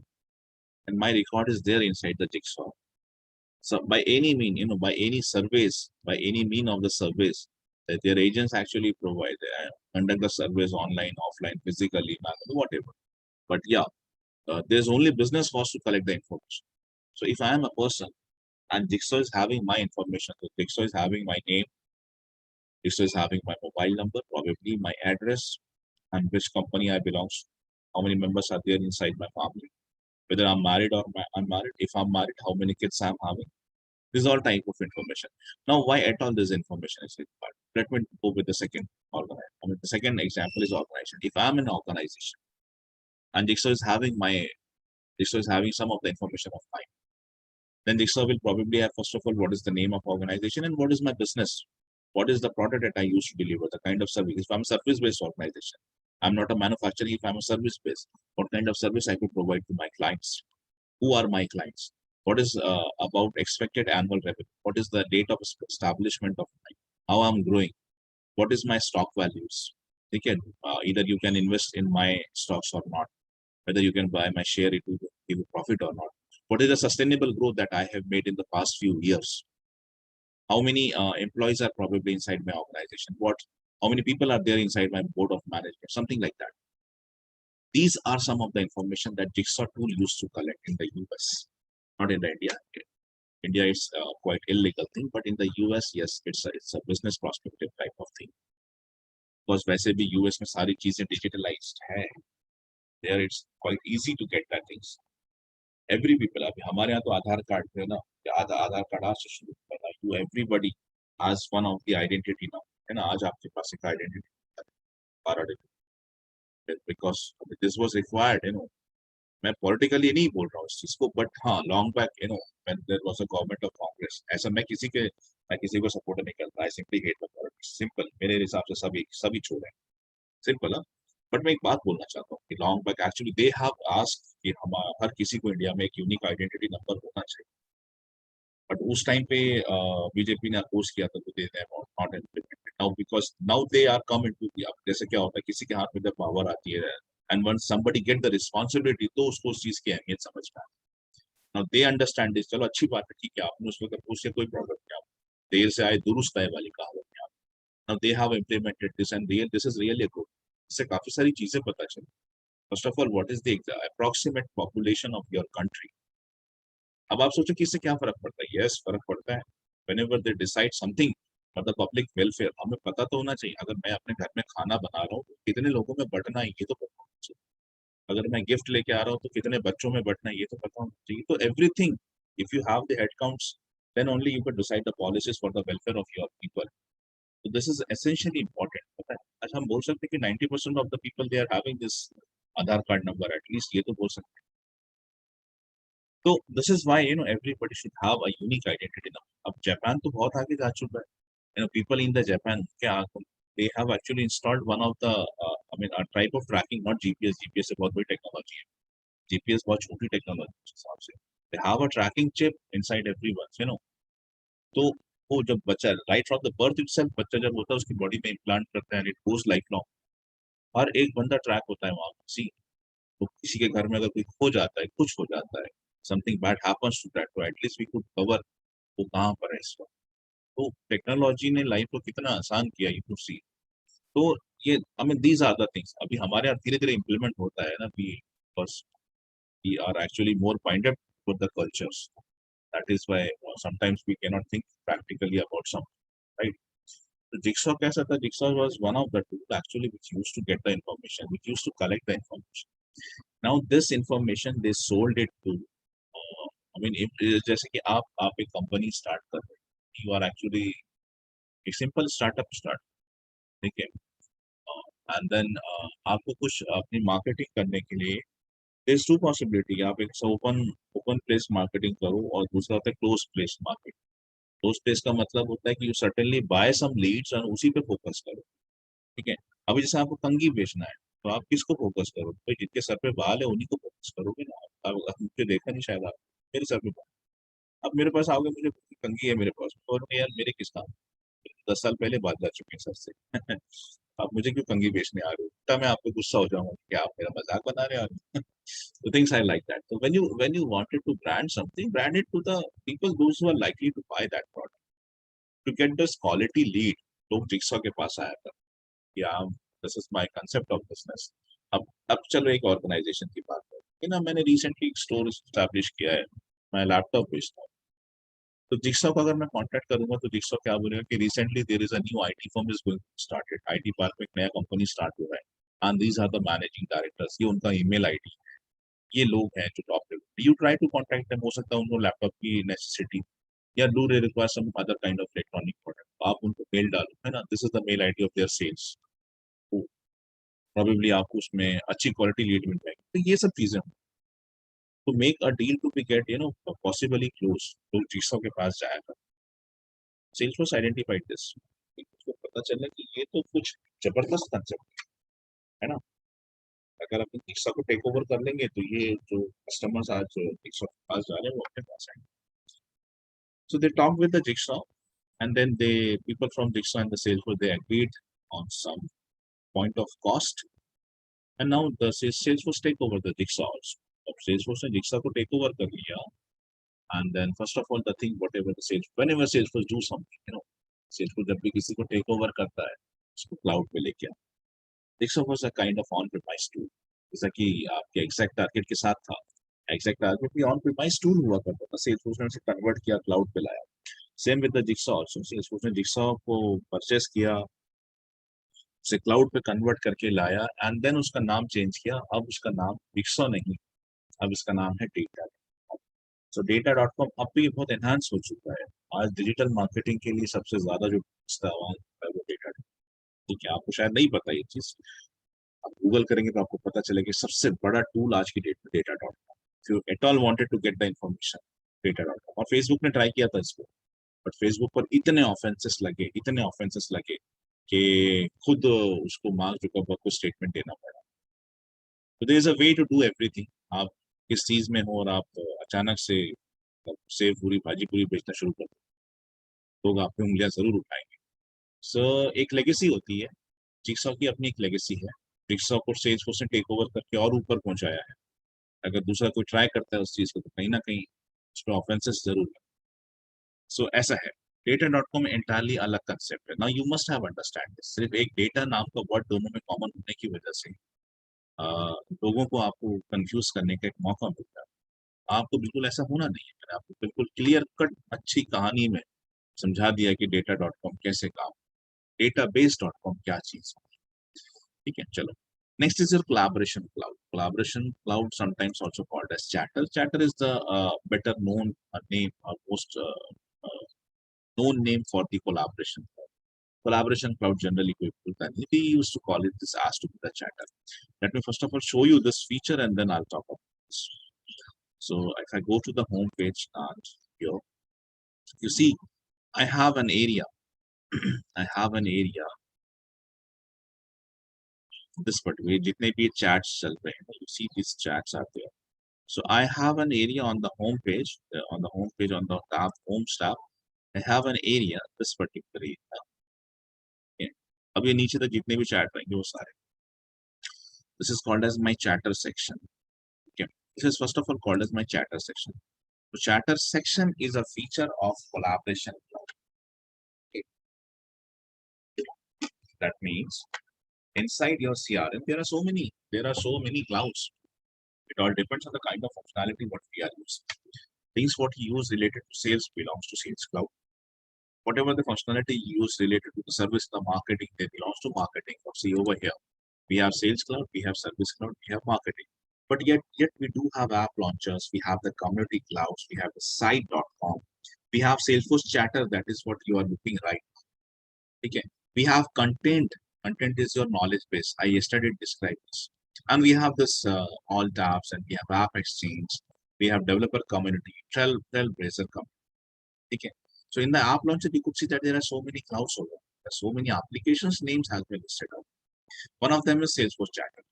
and my record is there inside the Jigsaw, so by any mean, by any surveys, by any mean of the surveys that their agents actually provide, conduct the surveys online, offline, physically, whatever. But yeah, there's only business cost to collect the information. So if I am a person and Jigsaw is having my information, so Jigsaw is having my name, Jigsaw is having my mobile number, probably my address, and which company I belong to, how many members are there inside my family, whether I'm married or unmarried, if I'm married, how many kids I'm having. This is all type of information. Now, why at all this information is required? Let me go with the second organization. The second example is organization. If I'm an organization and Jigsaw is having some of the information of mine, then Jigsaw will probably have, first of all, what is the name of organization and what is my business? What is the product that I used to deliver, the kind of service? If I'm a service-based organization, I'm not a manufacturer. If I'm a service-based, what kind of service I could provide to my clients? Who are my clients? What is about expected annual revenue? What is the date of establishment of mine? How I'm growing? What is my stock values? Either you can invest in my stocks or not. Whether you can buy my share, it will give a profit or not. What is the sustainable growth that I have made in the past few years? how many employees are probably inside my organization, how many people are there inside my board of management, something like that. These are some of the information that Jigsaw tool used to collect in the US, not in the India. India is quite illegal thing, but in the US, yes, it's a business prospective type of thing. Because वैसे भी US में सारी चीजें digitalized है, there it's quite easy to get that things. Every people, अभी हमारे यहाँ तो आधार कार्ड है ना, आधार कार्ड आज से शुरू करना, you everybody has one of the identity now, है ना, आज आपके पास एक identity because this was required, मैं पॉलिटिकली नहीं बोल रहा हूँ इस चीज को, बट हाँ long back when there was a government of Congress, ऐसा मैं किसी को सपोर्ट नहीं करता, I simply hate the politics, simple, मेरे हिसाब से सभी सभी छोड़े, सिंपल है। बट मैं एक बात बोलना चाहता हूँ कि long back actually they have asked कि हम हर किसी को इंडिया में एक यूनिक आइडेंटिटी नंबर होना चाहिए, बट उस टाइम पे बीजेपी ने अपोज किया था, तो they not implemented now, because now they are come into, जैसे क्या होता है किसी के हाथ में जब पावर आती है and one somebody get the responsibility, तो उसको उस चीज की अहमियत समझ में आती है। नाउ दे अंडरस्टैंड दिस, चलो अच्छी बात है, ठीक है, आपने उसको उससे कोई प्रॉब्लम नहीं, देर से आए दुरुस्त आए वाली कहावत है। Now they have implemented this and real this is really good, इससे काफी सारी चीजें पता चली। First of all, what is the approximate population of your country. अब आप सोचो कि इससे क्या फर्क पड़ता है, यस फर्क पड़ता है, whenever they decide something for the public welfare, हमें पता तो होना चाहिए, अगर मैं अपने घर में खाना बना रहा हूँ तो कितने लोगों में बंटना है ये तो पता होना चाहिए, अगर मैं गिफ्ट लेके आ रहा हूँ तो कितने बच्चों में बंटना है ये तो पता होना चाहिए, तो everything, if you have the head counts, then only you can decide the policies for the welfare of your people. So this is essentially important, पता है, अच्छा हम बोल सकते हैं कि 90% of the people they are having this Aadhaar card number, at least ये तो बोल सकते हैं। तो this is why everybody should have a unique identity number. अब जापान तो बहुत आगे जा चुका है, पीपल इन द जापान क्या, they have actually installed one of the I mean a type of tracking, not GPS, GPS से बहुत बड़ी टेक्नोलॉजी है, GPS बहुत छोटी टेक्नोलॉजी के हिसाब से, they have a tracking chip inside everyone. तो वो जब बच्चा right from the birth itself, बच्चा जब होता है उसकी बॉडी में इम्प्लांट करते हैं, इट गोज लाइफ लॉन्ग, हर एक बंदा ट्रैक होता है वहां सी, तो किसी के घर में अगर कोई खो जाता है, कुछ हो जाता है, something bad happens to that, तो एटलीस्ट वी कुड कवर वो कहाँ पर है इस वक्त। तो टेक्नोलॉजी ने लाइफ को कितना आसान किया, यू कुड सी। तो ये I mean these are the things अभी हमारे यहाँ धीरे धीरे इम्प्लीमेंट होता है ना, we are actually more binded with the cultures, that is why sometimes we can not think practically about some, right. तो जिक्सॉ कैसा था, jigsaw was one of the tool actually which used to get the information, which used to collect the information. Now this information they sold it to, I mean जैसे कि आप एक company start कर रहे हैं, you are actually एक simple startup start, ठीक है, एंड देन आपको कुछ अपनी मार्केटिंग करने के लिए देयर टू पॉसिबिलिटी, आप एक ओपन ओपन प्लेस मार्केटिंग करो और दूसरा होता है close place market. Close place का मतलब होता है कि you certainly buy some leads और उसी पे फोकस करो, ठीक है। अभी जैसे आपको कंघी बेचना है, तो आप किसको फोकस करो, भाई जिनके सर पे बाल है उन्हीं को फोकस करोगे ना, आप मुझे देखा नहीं शायद, आप मेरे सर पे बाल, अब मेरे पास आओगे, मुझे कंघी है मेरे पास, और यार मेरे किस काम, 10 साल पहले बात जा चुके हैं सर से आप मुझे क्यों कंघी बेचने आ रहे हो, तब मैं आपको गुस्सा हो जाऊंगा कि आप मेरा मजाक बना रहे हो so things I like that. So when you wanted to brand something, brand it to the people those who are likely to buy that product. To get this quality lead, लोग जिक्सॉ के पास आया था, या this is my concept of business. अब चलो एक organisation की बात करें कि ना, मैंने रिसेंटली एक स्टोर स्टैब्लिश किया है, मैं लैपटॉप बेचता हूँ, तो जिक्सॉ को अगर मैं कांटेक्ट करूंगा तो जिक्सॉ क्या बोलेगा कि recently there is a new IT firm is going started, IT park में एक नया कंपनी स्टार्ट हो रहा है, and these are the managing directors, ये उनका ईमेल आईडी, ये लोग हैं जो top level, you try to contact them, हो सकता है उनको लैपटॉप की नेसेसिटी, या do they require some other kind of electronic product, आप उनको मेल डालो, है ना, this is the mail ID of their sales, तो प्रोबेबली आपको उसमें अच्छी क्वालिटी लीड मिल जाएगी। तो ये सब चीजें, तो make a deal to be get possibly close, लोग जिक्सॉ के पास जाएगा, सेल्सफोर्स आइडेंटिफाइड दिस, उसको पता चला कि ये तो कुछ जबरदस्त कंसेप्ट है ना, अगर अपन जिक्सॉ को टेक ओवर कर लेंगे तो ये जो कस्टमर्स आज जिक्सॉ के पास जा रहे हैं वो अपने पास आएंगे। So they talked with the Jigsaw, and then people from Jigsaw and the Salesforce, they agreed on some point of cost, and now the Salesforce take over the Jigsaw also. अब Salesforce ने Jigsaw को take over कर लिया, And then first of all, the thing, whatever the sales, whenever Salesforce do something, Salesforce जब भी किसी को take over करता है, उसको क्लाउड पे लेके आता है। Salesforce a kind of on premise tool, जैसा कि आपके एग्जैक्ट टारगेट के साथ था। एग्जैक्ट टारगेट भी ऑन प्रीमाइस टूल हुआ करता था, सेल्सफोर्स ने उसे कन्वर्ट किया, क्लाउड पे लाया। Same with the jigsaw also, Salesforce ने जिक्सॉ को परचेस किया, उसे क्लाउड पे कन्वर्ट करके लाया, एंड देन उसका नाम चेंज किया। अब उसका नाम जिक्सॉ नहीं, अब इसका नाम है डेटा। सो data.com अब भी बहुत एनहांस हो चुका है। आज डिजिटल मार्केटिंग के लिए सबसे ज्यादा जो इस्तेमाल है वो डेटा। ठीक है, आपको शायद नहीं पता ये चीज, आप गूगल करेंगे तो आपको पता चलेगा सबसे बड़ा टूल आज की डेट में data.com। If you at all wanted to get the information, data.com। और फेसबुक ने ट्राई किया था इसको, बट फेसबुक पर इतने ऑफेंसेस लगे कि खुद उसको मार्क जुकरबर्ग को स्टेटमेंट देना पड़ा। तो there is a way to do everything. आप किस चीज में हो और आप अचानक से सेव पूरी भाजी पूरी बेचना शुरू कर दो, लोग आप पे उंगलियां जरूर उठाएंगे। सो एक लेगेसी होती है, जिक्सॉ की अपनी एक लेगेसी है। जिक्सॉ को सेल्सफोर्स ने टेक ओवर करके और ऊपर पहुंचाया है। अगर दूसरा कोई ट्राई करता है उस चीज को, तो कहीं ना कहीं उसमें ऑफेंसेस जरूर है। सो ऐसा है, data.com एंटायरली अलग कंसेप्ट है। Now you must have understand this. सिर्फ एक डेटा नाम का वर्ड दोनों में कॉमन होने की वजह से लोगों को आपको कंफ्यूज करने का एक मौका मिलता है। आपको बिल्कुल ऐसा होना नहीं है। मैंने आपको बिल्कुल क्लियर कट अच्छी कहानी में समझा दिया कि data.com कैसे काम, database.com क्या चीज है। ठीक है, चलो next is your collaboration cloud। Collaboration cloud, sometimes also called as chatter। Chatter is the better known name, most uh, known name for the collaboration cloud। Collaboration cloud generally people can, we used to call it this as to be the chatter। Let me first of all show you this feature and then I'll talk about this। So if I go to the home page and here you see I have an area I have an area this particular जितने भी chats चल रहे हैं, you see these chats are there। So I have an area on the home page, on the tab, home tab, I have an area, this particular area। Okay। अब ये नीचे तक जितने भी chat रहेंगे वो सारे, this is called as my chatter section। Okay, this is first of all called as my chatter section। So chatter section is a feature of collaboration cloud। Okay। That means inside your CRM there are so many clouds। It all depends on the kind of functionality what we are using। Things what you use related to sales belongs to Sales Cloud। Whatever the functionality you use related to the service, the marketing, they belongs to marketing। See over here, we have Sales Cloud, we have Service Cloud, we have marketing. But yet we do have app launchers, we have the community clouds, we have the site.com, we have Salesforce Chatter, that is what you are looking right now। Okay, we have content. Content is your knowledge base, I yesterday described this। And we have this all tabs, and we have app exchange, we have developer community, trailblazer community। Okay, so in the app launcher you could see that there are so many clouds over there, there are so many applications names has been listed out। One of them is Salesforce Chatter,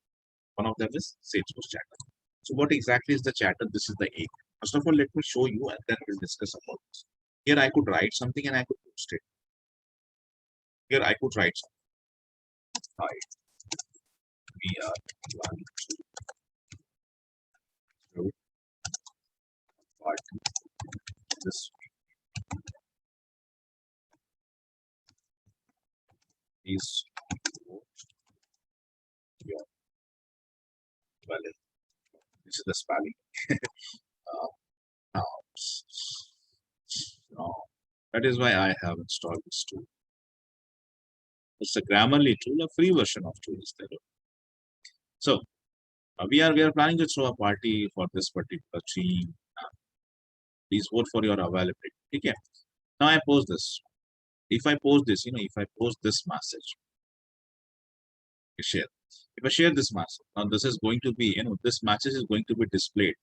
one of them is Salesforce Chatter। So what exactly is the chatter? This is the A। First of all, let me show you and then we'll discuss about this। Here I could write something and I could post it। Here I could write something, hi, we are planning to do party this week, please vote your ballot। This is the spelling। Now, no, that is why I have installed this tool। It's a Grammarly tool, a free version of tool is there। So we are planning to throw a party for this particular theme। Please vote for your availability। Okay, now I post this। If I post this, if I post this message, share. If I share this message, now this is going to be, this message is going to be displayed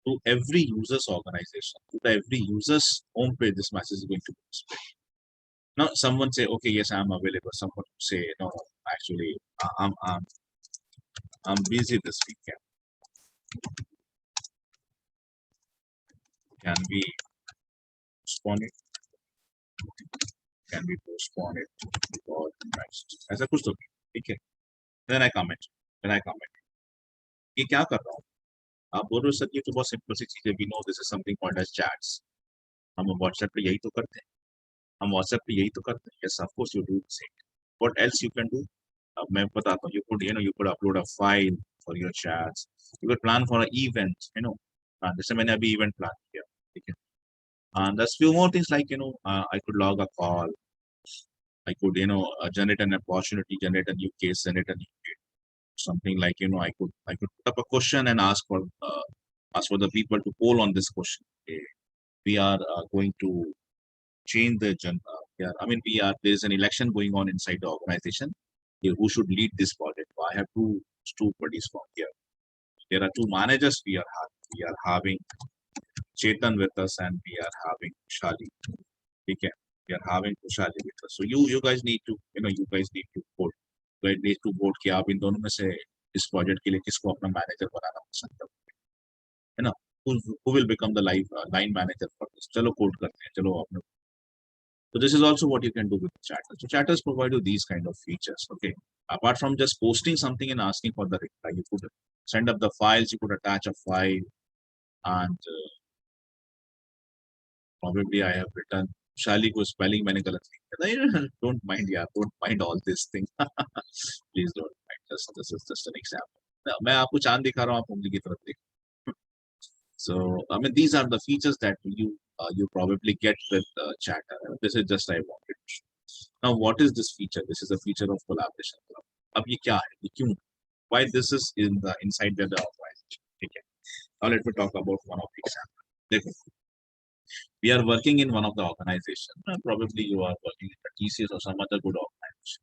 to every user's organization, to every user's home page. This message is going to be displayed। Now someone say, okay, yes, I'm available। Someone say, no, actually, I'm busy this weekend। Can we postpone it? Can we postpone it for next? ऐसा कुछ तो ठीक है। Then I comment। ये क्या कर रहा हूँ, आप बोल रहे हो सर ये तो बहुत सिंपल सी चीज़ है, we know this is something called as chats, हम व्हाट्सएप पे यही तो करते हैं, हम व्हाट्सएप पे यही तो करते हैं, yes of course you do same, what else you can do, अब मैं बताता हूँ, you could upload a file for your chats, you could plan for a event, जैसे मैंने अभी इवेंट प्लान किया, ठीक है, and there's few more things like I could log a call, I could generate an opportunity, generate a new case, generate a new date. Something like I could put up a question and ask for the people to poll on this question. Okay. We are going to change the yeah, I mean there's an election going on inside the organization. Okay, who should lead this project? I have two buddies from here. There are two managers we are having. We are having Chetan with us and we are having Shali. Okay. We are having Shali with us. So you guys need to you guys need to vote. You guys need to vote कि आप इन दोनों में से इस project के लिए किसको अपना मैनेजर बनाना पसंद है ना, who will become the line manager for this. चलो कोड करते हैं, चलो अपने. So this is also what you can do with chatters. So chatters provide you these kind of features. Okay, apart from just posting something and asking for the reply, you could send up the files, you could attach a file, and probably I have written Shali को spelling मैंने गलत लिखा. Don't mind, yeah, don't mind all this thing. Please don't mind. This is just an example. मैं आपको चांद दिखा रहा हूँ, आप उंगली की तरफ देखो. So I mean these are the features that you probably get with Chatter. This is just I wanted to show. Now what is this feature? This is a feature of collaboration. अब ये क्या है? ये क्यों? Why this is inside the organization? ठीक है. Now let me talk about one of the examples. देखो, we are working in one of the organization. Probably you are working in the TCS or some other good organization.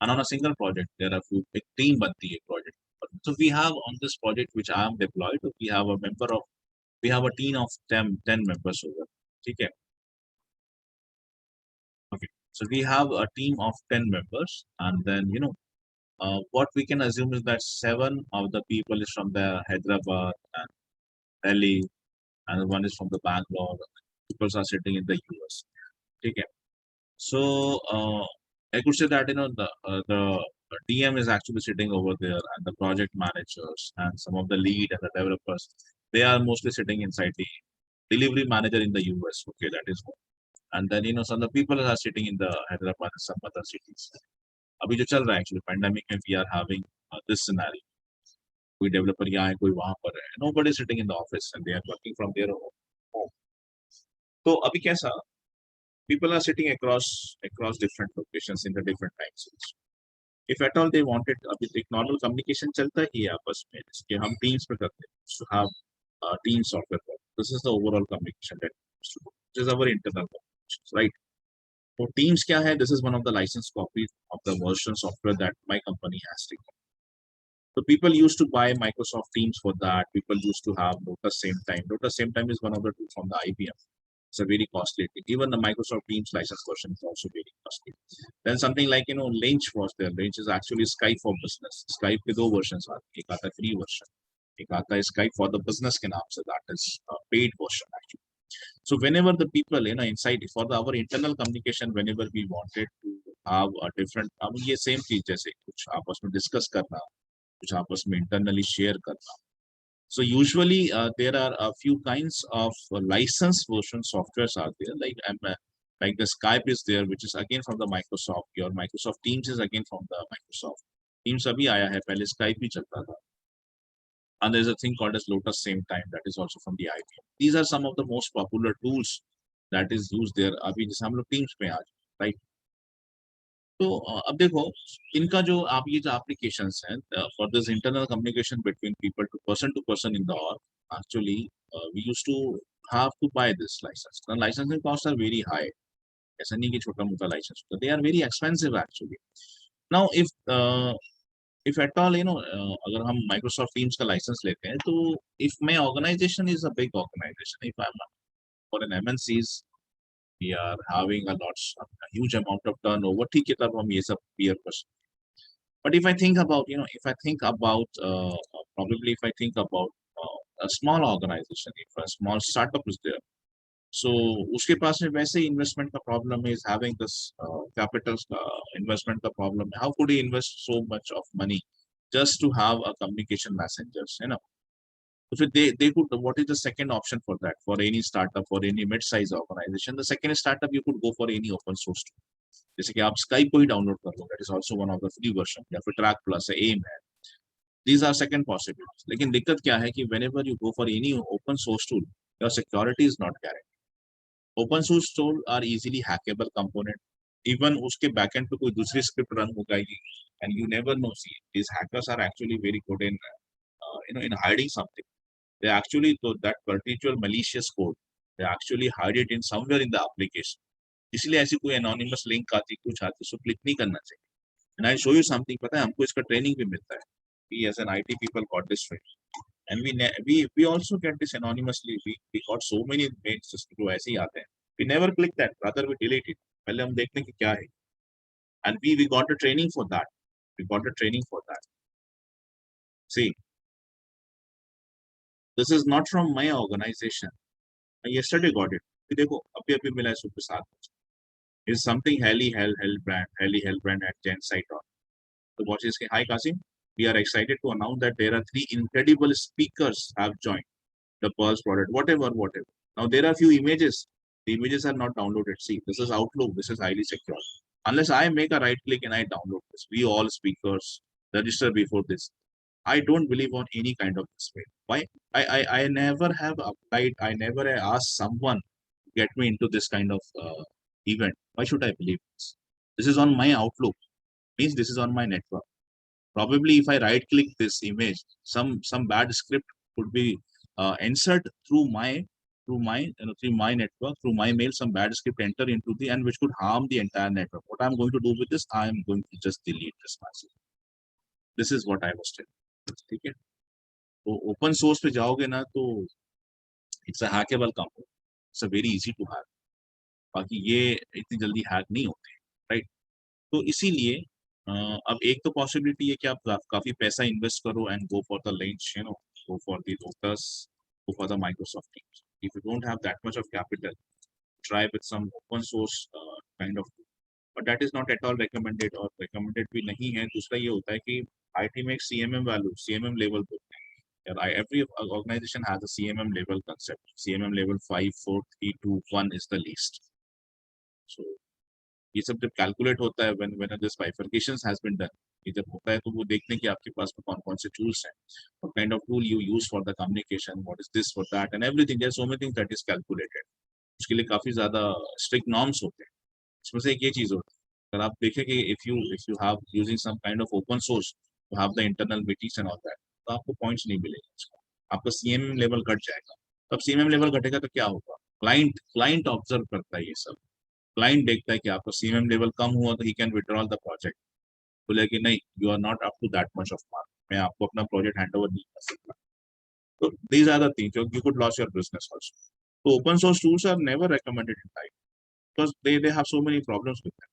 And on a single project, there are few big team बनती है project. So we have on this project which I am deployed, we have a team of 10 members over. Okay. Okay. So we have a team of 10 members, and then what we can assume is that 7 of the people is from the Hyderabad and Delhi, and one is from the Bangalore. People are sitting in the US. Okay. So I could say that the DM is actually sitting over there, and the project managers and some of the lead and the developers, they are mostly sitting inside the delivery manager in the US. Okay, that is one. And then some of the people are sitting in the Hyderabad and some other cities. अभी जो चल रहा है actually pandemic में we are having this scenario. कोई developer यहाँ है, कोई वहाँ पर है. Nobody is sitting in the office and they are working from their home. तो अभी कैसा? People are sitting across different locations in the different time zones. If at all they wanted, अभी एक normal communication चलता ही है आपस में, जिसके हम teams पे करते हैं. To have team software. This is the overall communication that this is our internal communications, right? For Teams क्या है? This is one of the licensed copies of the version software that my company has taken. So people used to buy Microsoft Teams for that. People used to have Lotus Same Time. Lotus Same Time is one of the tools from the IBM. It's a very costly thing. Even the Microsoft Teams license version is also very costly. Then something like Lynch was there. Lynch is actually Skype for business. Skype के दो versions आते हैं. एक आता है free version. एक आता है Skype for the business के नाम से. That is a paid version actually. So whenever the people inside for our internal communication, whenever we wanted to have a different, अब ये same चीज जैसे कुछ आपस में discuss करना, कुछ आपस में internally share करना. So usually there are a few kinds of licensed version softwares are there, like the Skype is there, which is again from the Microsoft. Your Microsoft Teams is again from the Microsoft. Teams अभी आया है, पहले Skype ही चलता था. And there's a thing called as Lotus Same Time that is also from the IBM. These are some of the most popular tools that is used there. अभी जैसे हम लोग Teams पे आज, right? तो अब देखो इनका जो आप ये जो applications हैं for this internal communication between people to person in the org, actually we used to have to buy this license. The licensing costs are very high. ऐसा नहीं कि छोटा मोटा license. They are very expensive actually. Now if at all अगर हम Microsoft Teams का license लेते हैं तो if my organization is a big organization, if I'm for an MNCs, we are having a huge amount of turnover, ठीक है तब हम ये सब bear कर सकते हैं. But if I think about probably if I think about a small organization, if a small startup is there, so उसके पास में वैसे investment का problem is having this capital investment का problem. How could he invest so much of money just to have a communication messengers, So they could, what is the second option for that? For any startup, for any mid-size organization, the second startup you could go for any open source tool. जैसे कि आप Skype को ही download कर लो, that is also one of the free version, या फिर Track Plus है, AIM है. These are second possibilities. लेकिन दिक्कत क्या है कि whenever you go for any open source tool, your security is not guaranteed. Open source tool are easily hackable component. Even उसके backend पे कोई दूसरी script run हो जाएगी, and you never know. See, these hackers are actually very good in in hiding something. They actually, so that particular malicious code, they actually hide it in somewhere in the application. इसलिए ऐसी कोई anonymous link आती, कुछ आती, उसको click नहीं करना चाहिए. And I'll show you something. पता है हमको इसका training भी मिलता है. We as an IT people got this training, and we also get this anonymously. We got so many mails जो ऐसे ही आते हैं. We never click that. Rather we delete it. पहले हम देखते हैं कि क्या है. And we got a training for that. We got a training for that. See, this is not from my organization. I yesterday got it. देखो अभी मिला है सुपर साथ. Is something Helly at Gensite. The watch is hi Kasim. We are excited to announce that there are 3 incredible speakers have joined the Pulse product. Whatever. Now there are few images. The images are not downloaded. See, this is Outlook. This is highly secure. Unless I make a right click and I download this, we all speakers register before this. I don't believe on any kind of this way. Why? I never have applied. I never asked someone to get me into this kind of event. Why should I believe this? This is on my Outlook. Means this is on my network. Probably if I right click this image, some bad script could be insert through my network, through my mail, some bad script enter into the, and which could harm the entire network. What I'm going to do with this, I'm going to just delete this message. This is what I was telling. ठीक है, तो open source पे जाओगे ना तो it's a hackable component. It's a very easy to hack. बाकी ये इतनी जल्दी हैक नहीं होते, राइट? तो इसीलिए अब एक तो पॉसिबिलिटी है कि आप काफी पैसा इन्वेस्ट करो and go for the lunch, go for the Lotus, go for the Microsoft Teams. If you don't have that much of capital, try with some open source kind of, but that is not at all recommended, or recommended भी नहीं है. दूसरा ये होता है कि IT में एक CMM value, CMM level होता है. Every organization has a CMM level concept. CMM level 5, 4, 3, 2, 1 is the least. So ये सब जब कैलकुलेट होता है when this bifurcations has been done, ये जब होता है तो वो देखते हैं कि आपके पास में कौन कौन से टूल्स हैं, what kind of tool you use for the communication, what is this for that and everything. There are so many things that is calculated. उसके लिए काफी ज्यादा strict norms होते हैं. इसमें से एक ये चीज होती है, अगर आप देखें कि if you have using some kind of open source to have the internal meetings and all that, तो आपको points नहीं मिलेगा उसका, आपका CMM लेवल घट जाएगा. तब CMM लेवल घटेगा तो क्या होगा? क्लाइंट ऑब्जर्व करता है ये सब. क्लाइंट देखता है कि आपका सीएमएम लेवल कम हुआ तो he can withdrawal the project. बोले कि नहीं, you are not up to that much of mark, मैं आपको अपना प्रोजेक्ट हैंड ओवर नहीं कर सकता. तो these are the things, you could lose your business also. तो open source tools are never recommended in life because they have so many problems with them.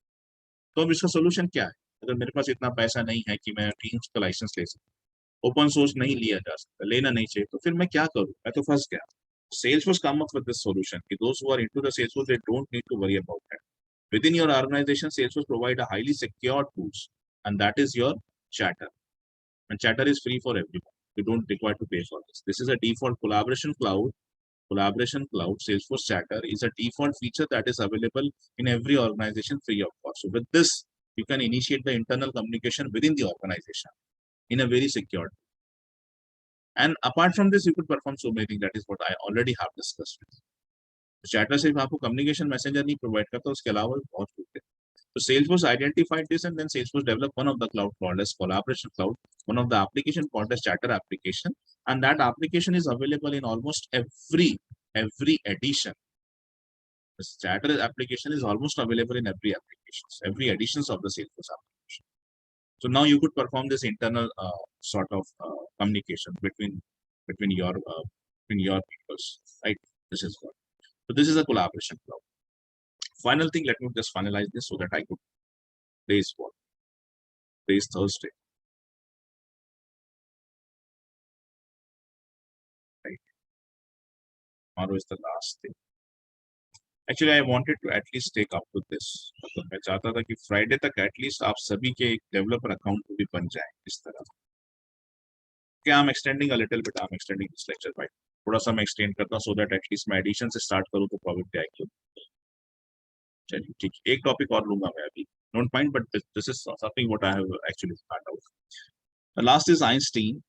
तो अब इसका सोल्यूशन क्या है? अगर मेरे पास इतना पैसा नहीं है कि मैं टीम्स का लाइसेंस ले सकूं, ओपन सोर्स नहीं लिया जा सकता, लेना नहीं चाहिए, तो फिर मैं क्या करूं? मैं तो फंस गया. Salesforce come up with this solution. Those who are into the Salesforce, they don't need to worry about that. Within your organization, Salesforce provide a highly secure tools, and that is your Chatter. And Chatter is free for everyone. You don't require to pay for this. This is a default collaboration cloud. Collaboration cloud, Salesforce Chatter is a default feature that is available in every organization free of cost. So with this, you can initiate the internal communication within the organization in a very secure. And apart from this, you could perform so many things. That is what I already have discussed. Chatter सिर्फ आपको communication messenger नहीं provide करता, उसके अलावा बहुत कुछ है. So Salesforce identified this, and then Salesforce developed one of the cloud called as Collaboration Cloud, one of the application called as Chatter application, and that application is available in almost every edition. This Chatter application is almost available in every editions of the Salesforce application. So now you could perform this internal sort of communication between your peoples, right? This is what. So this is a collaboration cloud. Final thing, let me just finalize this so that I could. Today is what? Today is Thursday. Right. Tomorrow is the last day. Actually, I wanted to at least take up to this. मतलब मैं चाहता था कि Friday तक at least आप सभी के एक डेवलपर अकाउंट भी बन जाए इस तरह. Okay, I'm extending a little bit. I'm extending this lecture by थोड़ा सा मैं extend करता हूँ so that at least मैं addition से start करूँ तो probably I can. चलिए ठीक है, एक टॉपिक और लूंगा मैं अभी. Don't mind, but this is something what I have actually found out. The last is Einstein.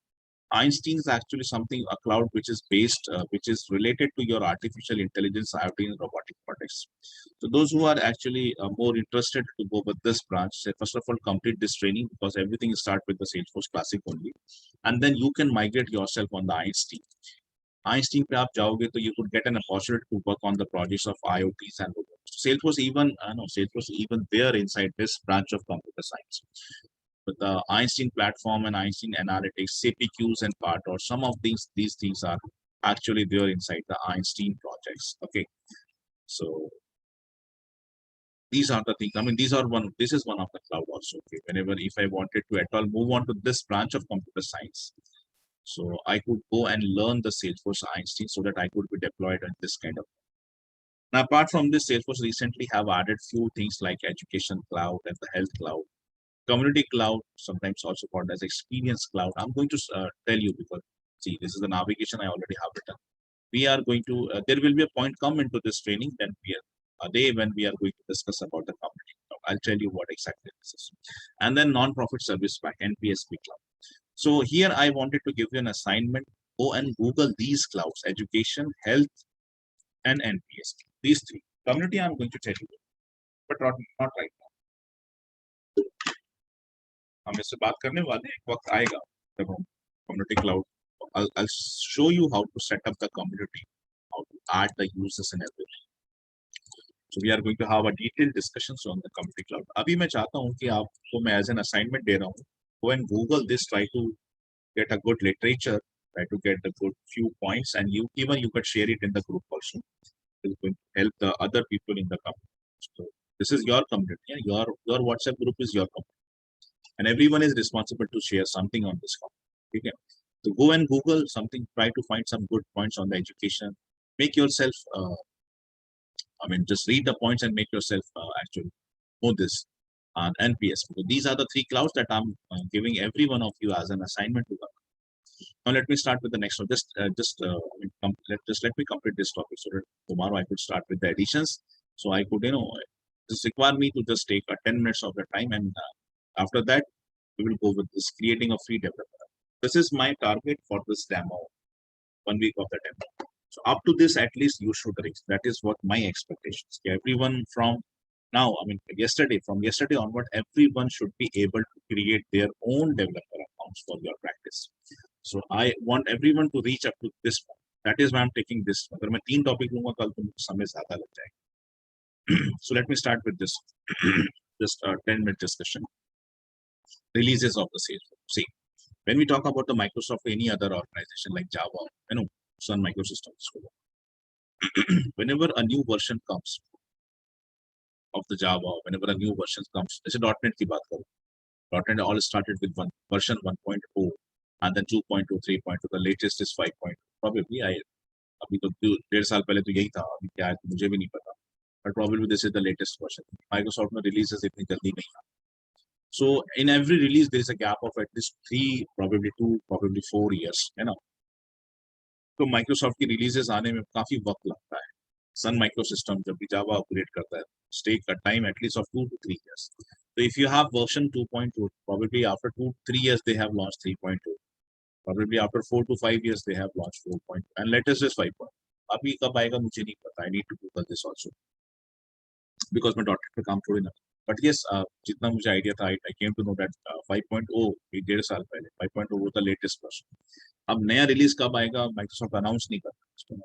Einstein is actually something, a cloud which is based, which is related to your artificial intelligence, IoT, and robotic products. So those who are actually more interested to go with this branch, say first of all complete this training because everything start with the Salesforce Classic only, and then you can migrate yourself on the Einstein. Einstein पे आप जाओगे तो you could get an opportunity to work on the projects of IoTs and robots. Salesforce even, no, Salesforce even there inside this branch of computer science. With the Einstein platform and Einstein analytics, CPQs and part, or some of these things are actually there inside the Einstein projects. Okay, so these are the things. I mean, these are one. This is one of the cloud also. Okay, whenever if I wanted to at all move on to this branch of computer science, so I could go and learn the Salesforce Einstein so that I could be deployed on this kind of. Now, apart from this, Salesforce recently have added few things like education cloud and the health cloud. Community cloud, sometimes also called as experience cloud. I'm going to tell you because see, this is the navigation I already have written. We are going to, there will be a point come into this training, then we are, a day when we are going to discuss about the community cloud. I'll tell you what exactly this is. And then non-profit service pack, NPSP cloud. So here I wanted to give you an assignment. Go and Google these clouds, education, health, and NPSP. These three. Community I'm going to tell you, but not right now. हम इससे बात करने वाले एक वक्त आएगा जब हम community cloud. I'll show you how to set up the community, how to add the users and everything. So we are going to have a detailed discussions on the community cloud. अभी मैं चाहता हूँ कि आपको मैं as an assignment दे रहा हूँ. Go and Google this, try to get a good literature, try to get the good few points, and you could share it in the group also. It's going to help the other people in the community. So this is your community. Yeah? Your WhatsApp group is your community. And everyone is responsible to share something on this community. Okay? So go and Google something, try to find some good points on the education. Make yourself, just read the points and make yourself actually know this on NPS. So these are the three clouds that I'm giving every one of you as an assignment to work. Now let me start with the next one. Let me complete this topic so that tomorrow I could start with the additions. So I could, just require me to just take 10 minutes of the time, and after that we will go with this creating a free developer. This is my target for this demo, 1 week of the demo. So up to this, at least you should reach. That is what my expectations. Everyone from now, from yesterday onward, everyone should be able to create their own developer accounts for your practice. So I want everyone to reach up to this point. That is why I'm taking this. अगर मैं 3 topic लूँगा कल तो मुझे समय ज़्यादा लग जाएगा. So let me start with this. Just a 10-minute discussion. Releases of the Salesforce. See, when we talk about the Microsoft or any other organization like Java, Sun Microsystems, whenever a new version comes of the Java, whenever a new version comes, जैसे .NET की बात करूँ, .NET all started with version 1.0 and then 2.2, 3.2. The latest is 5.2. Probably अभी तो 1.5 साल पहले तो यही था, अभी क्या है तो मुझे भी नहीं पता. But probably this is the latest version. Microsoft में releases इतनी जल्दी नहीं आती. So in every release there is a gap of at least 3, probably 2, probably 4 years. तो Microsoft की releases आने में काफी वक्त लगता है. Sun Microsystems जब भी Java upgrade करता है, take a time at least of 2 to 3 years. So if you have version 2.2, probably after 2-3 years they have launched 3.2. Probably after 4 to 5 years they have launched 4.2, and latest is 5.2. अभी कब आएगा मुझे नहीं पता. I need to Google this also because मैं .NET पे काम थोड़ी ना. But yes, जितना मुझे idea था, I came to know that 5.0 1.5 साल पहले 5.0 was the latest version. अब नया रिलीज कब आएगा Microsoft अनाउंस नहीं करता.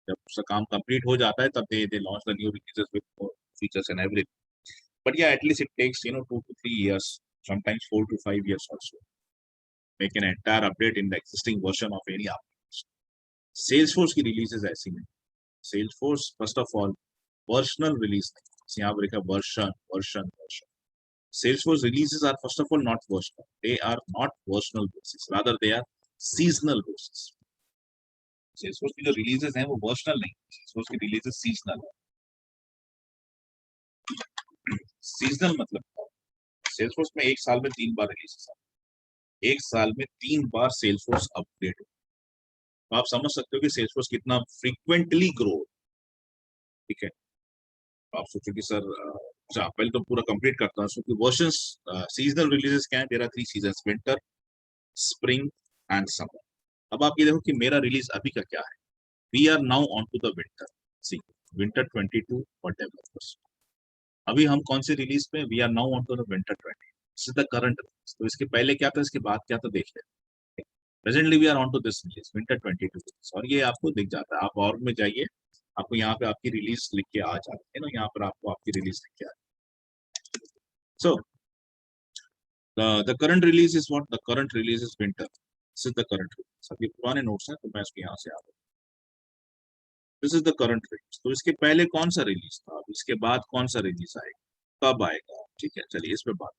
जब उसका काम कंप्लीट हो जाता है तब they launch the new releases with more features and everything. But yeah, at least it takes 2 to 3 years, sometimes 4 to 5 years also. Make an entire update in the existing version of any application. Salesforce की releases ऐसी नहीं. Salesforce first of all versional release. यहाँ पर लिखा version. Salesforce releases are first of all not versional. They are not versional basis. Rather they are seasonal basis. Salesforce की जो releases हैं वो versional नहीं. Salesforce की releases seasonal है. Seasonal मतलब Salesforce में एक साल में 3 बार releases हैं. एक साल में 3 बार सेल्सफोर्स अपडेट हो। तो आप समझ सकते हो कि सेल्सफोर्स कितना फ्रीक्वेंटली ग्रो। ठीक है, तो आप सोचो कि सर अच्छा पहले तो पूरा कंप्लीट करता हूँ कि वर्जन्स सीजनल रिलीजेस क्या है। There are 3 seasons, winter, spring and summer. अब आप ये देखो कि मेरा रिलीज अभी का क्या है। We are now on to the winter. See, winter 22 for developers. अभी हम कौन सी रिलीज पे, we are now on to the winter 20। This is the current release. तो इसके पहले क्या था, इसके बाद क्या था, देख लेते। Presently we are on to this release winter 22, और ये आपको दिख जाता है। आप और में जाइए, आपको यहाँ पे आपकी रिलीज लिख के आ जाती है ना, यहाँ पर आपको आपकी रिलीज लिख के आ। So the current release is what, the current release is winter. This is the current release. अभी पुराने नोट्स हैं तो मैं इसके यहाँ से आ रहा हूँ। This is the current release. तो इसके पहले कौन सा रिलीज था, अब इसके बाद कौन सा रिलीज आएगा, कब आएगा। ठीक है, चलिए इस पे बात।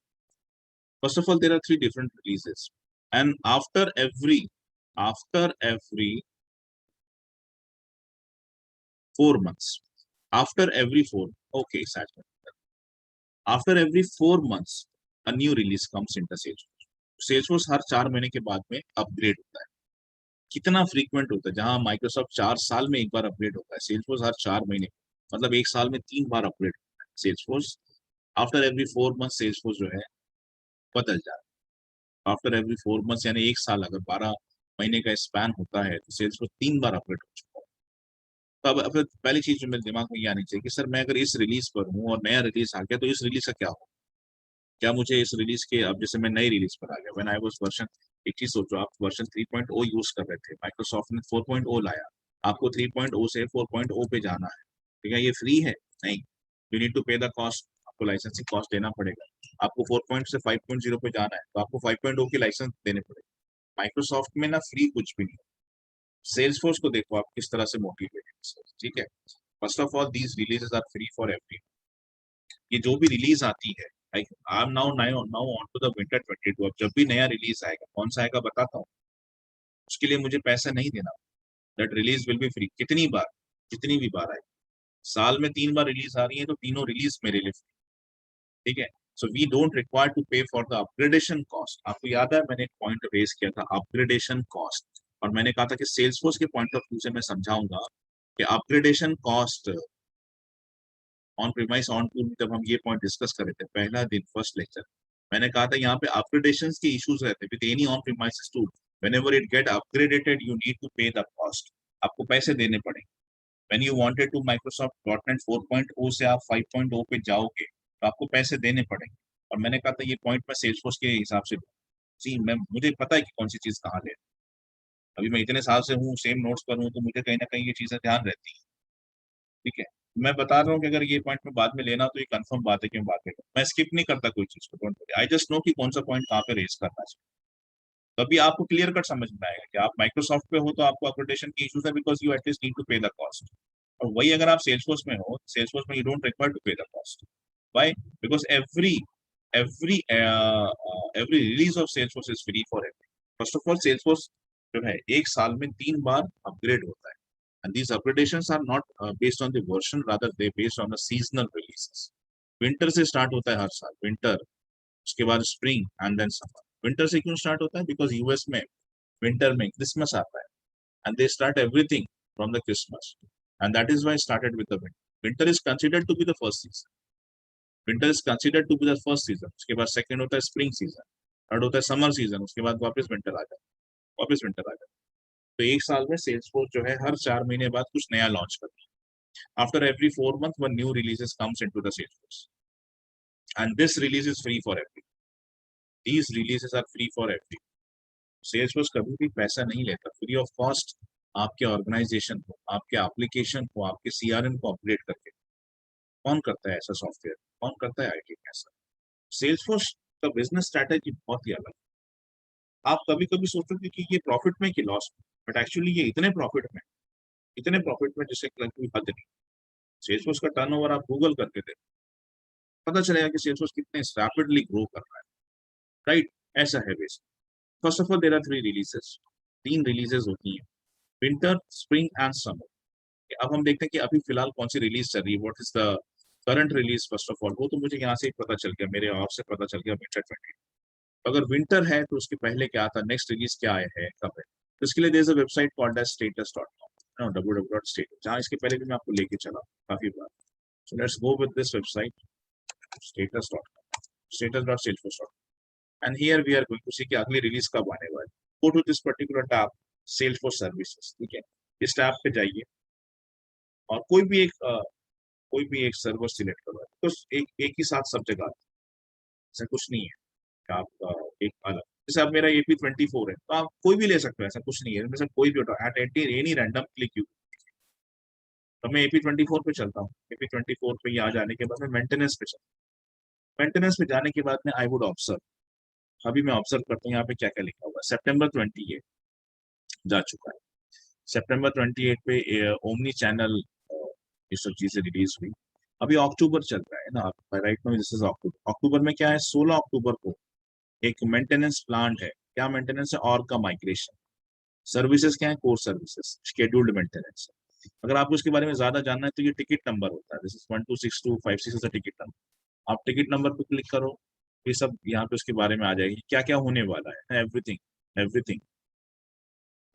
First of all, there are 3 different releases, and after every 4 months, after every four, okay, Satchman. After every 4 months, a new release comes into Salesforce. Salesforce हर 4 महीने के बाद में अपग्रेड होता है। कितना फ्रीक्वेंट होता है, जहां माइक्रोसॉफ्ट 4 साल में एक बार अपग्रेड होता है, सेल्सफोर्स हर 4 महीने, मतलब एक साल में 3 बार अपग्रेड होता है Salesforce. After every 4 month Salesforce जो है बदल जाता है। आफ्टर एवरी 4 मंथ्स यानी एक साल, अगर 12 महीने का स्पैन होता है, तो सेल्सफोर्स 3 बार अपग्रेड हो चुका है। तो अब पहली चीज जो मेरे दिमाग में ये आनी चाहिए कि सर मैं अगर इस रिलीज पर हूँ और नया रिलीज आ गया, तो इस रिलीज का क्या हो। क्या मुझे इस रिलीज के, अब जैसे मैं नई रिलीज पर आ गया, व्हेन आई वाज वर्जन, एक चीज सोचो, आप वर्जन 3.0 यूज कर रहे थे, माइक्रोसॉफ्ट ने 4.0 लाया, आपको 3.0 से 4.0 पे जाना है। ठीक है, ये फ्री है नहीं, you need to pay the cost. आपको लाइसेंसिंग कॉस्ट देना पड़ेगा। आपको 4 से 5.0 पे जाना है, तो आपको 5.0 की लाइसेंस देने पड़ेगा। माइक्रोसॉफ्ट में ना फ्री कुछ भी नहीं। सेल्सफोर्स को देखो आप किस तरह से मोटिवेटेड। ठीक है, first of all these releases are free for every. ये जो भी रिलीज आती है, like I am now on to the winter 22। अब जब भी नया रिलीज आएगा, कौन सा आएगा बताता हूँ, उसके लिए मुझे पैसा नहीं देना। That release will be free. कितनी बार, कितनी भी बार आए, साल में 3 बार रिलीज आ रही है, तो तीनों रिलीज मेरे लिए फ्री। ठीक है, so we don't require to pay for the upgradation cost. आपको याद है मैंने एक पॉइंट रेज किया था, अपग्रेडेशन कॉस्ट, और मैंने कहा था कि सेल्सफोर्स के पॉइंट ऑफ व्यू से मैं समझाऊंगा कि upgradation cost on premise on tool. जब हम ये पॉइंट डिस्कस कर रहे थे पहला दिन, फर्स्ट लेक्चर, मैंने कहा था यहाँ पे अपग्रेडेशन के इश्यूज रहते with any on premise tool. Whenever it get upgradated you need to pay the cost. आपको पैसे देने पड़ेंगे। When you wanted to Microsoft dot net 4.0 से आप 5.0 पे जाओगे, तो आपको पैसे देने पड़ेंगे। और मैंने कहा था ये पॉइंट मैं सेल्सफोर्स के हिसाब से, जी मैं, मुझे पता है कि कौन सी चीज कहाँ ले। अभी मैं इतने साल से हूँ, सेम नोट्स पर हूँ, तो मुझे कहीं ना कहीं ये चीजें ध्यान रहती है। ठीक है, मैं बता रहा हूँ कि अगर ये पॉइंट में बाद में लेना, तो ये कंफर्म बात है कि मैं बात करूँ, मैं स्किप नहीं करता कोई चीज को। Don't worry, I just know कि कौन सा पॉइंट कहाँ पे रेज करना चाहिए। तभी आपको क्लियर कट समझ में आएगा कि आप माइक्रोसॉफ्ट पे हो तो आपको अपग्रेडेशन की इश्यूज है, because you at least need to pay the cost. और वही अगर आप सेल्सफोर्स में हो, सेल्सफोर्स में you don't require to pay the cost. Why? Because every every release of Salesforce is free for every. First of all Salesforce जो है एक साल में 3 बार अपग्रेड होता है, and these upgradations are not based on the version, rather they based on the seasonal releases. Winter से start होता है हर साल, विंटर, उसके बाद spring and then summer. Winter से क्यों स्टार्ट होता है, बिकॉज यूएस में विंटर में क्रिसमस आता है, and they start everything from the Christmas, and that is why I started with the winter. Winter is considered to be the first season. Winter is considered to be the first season. उसके बाद second होता है spring season, third होता है summer season, उसके बाद वापस winter आ जाता है, वापस विंटर आ जाता है। तो एक साल में सेल्सफोर्स जो है हर 4 महीने बाद कुछ नया लॉन्च करती है। After every 4 months, one new releases comes into the Salesforce, and this release is free for every. These releases are free for every. Salesforce कभी भी पैसा नहीं लेता, फ्री ऑफ कॉस्ट आपके ऑर्गेनाइजेशन को, आपके एप्लीकेशन को, आपके सीआरएम को अपग्रेड करके। कौन करता है ऐसा सॉफ्टवेयर, कौन करता है आईटी में ऐसा। सेल्सफोर्स का बिजनेस स्ट्रैटेजी बहुत ही अलग है। आप कभी कभी सोचोगे कि ये प्रॉफिट में कि लॉस में, बट एक्चुअली ये इतने प्रॉफिट में जिससे कोई हद नहीं। सेल्सफोर्स का टर्नओवर आप गूगल करके देखो, पता चलेगा कि सेल्सफोर्स कितने रैपिडली ग्रो कर रहा है। राइट, ऐसा है base. First of all there are 3 releases, 3 releases होती हैं, विंटर, स्प्रिंग एंड समर। अब हम देखते हैं कि अभी फिलहाल कौन सी रिलीज चल रही है, what is the current release. First of all वो तो मुझे यहाँ से ही पता चल गया, मेरे और से पता चल गया, विंटर 20। अगर विंटर है तो उसके पहले क्या था, नेक्स्ट रिलीज क्या है, कब है। तो इसके लिए there is a website called as status.com, www.status, जहाँ इसके पहले भी मैं आपको लेके चला काफी बार। So let's go with this website status.com, status.salesforce.com, and here we are going to see कि अगली रिलीज कब आने वाली। Go to this particular tab, Salesforce services, ठीक है। इस टैब पे जाइए और कोई भी एक सर्वर सिलेक्ट करो, तो एक ही साथ सब जगह आता है। ऐसा कुछ नहीं है कि आप एक अलग, जैसे अब मेरा AP24 है तो आप कोई भी ले सकते हो, ऐसा कुछ नहीं है, इनमें से कोई भी उठा at any random click you. तो मैं AP24 पे चलता हूँ, AP24 पे यहाँ जाने के बाद मैं मेंटेनेंस पे चलता हूँ। मेंटेनेंस पे जाने के बाद में आई वुड ऑब्जर्व, अभी मैं ऑब्जर्व करता हूँ यहाँ पे क्या क्या लिखा हुआ है। September 28 जा चुका है, September 28 पे ओमनी चैनल ये सब चीजें रिलीज हुई। अभी अक्टूबर चल रहा है ना, right now this is October. अक्टूबर में क्या है, 16 अक्टूबर को एक मेंटेनेंस प्लांट है। क्या मेंटेनेंस है, और का माइग्रेशन। सर्विसेज क्या है, कोर सर्विसेज, शेड्यूल्ड मेंटेनेंस। अगर आपको इसके बारे में ज्यादा जानना है तो ये टिकट नंबर होता है, दिस इज 126256 टिकट नंबर। आप टिकट नंबर पे क्लिक करो, ये सब यहाँ पे उसके बारे में आ जाएगी, क्या क्या होने वाला है, everything everything.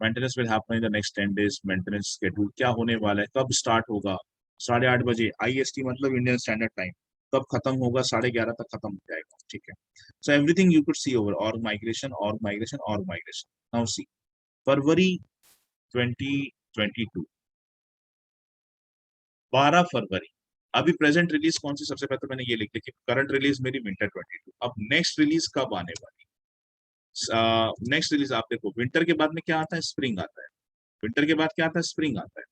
Maintenance will happen in the next 10 days, maintenance schedule क्या होने वाला है, कब स्टार्ट होगा 8:30 बजे IST मतलब इंडियन स्टैंडर्ड टाइम, कब खत्म होगा 11:30 तक खत्म हो जाएगा, ठीक है। So everything you could see over, और माइग्रेशन और माइग्रेशन और माइग्रेशन। नाउ सी फरवरी 2022, 12 फरवरी। अभी प्रेजेंट रिलीज कौन सी, सबसे पहले तो मैंने ये लिख दिया कि करंट रिलीज मेरी विंटर 22। अब नेक्स्ट रिलीज कब आने वाली, नेक्स्ट रिलीज आप देखो, विंटर के बाद में क्या आता है, स्प्रिंग आता है। विंटर के बाद क्या आता है, स्प्रिंग आता है।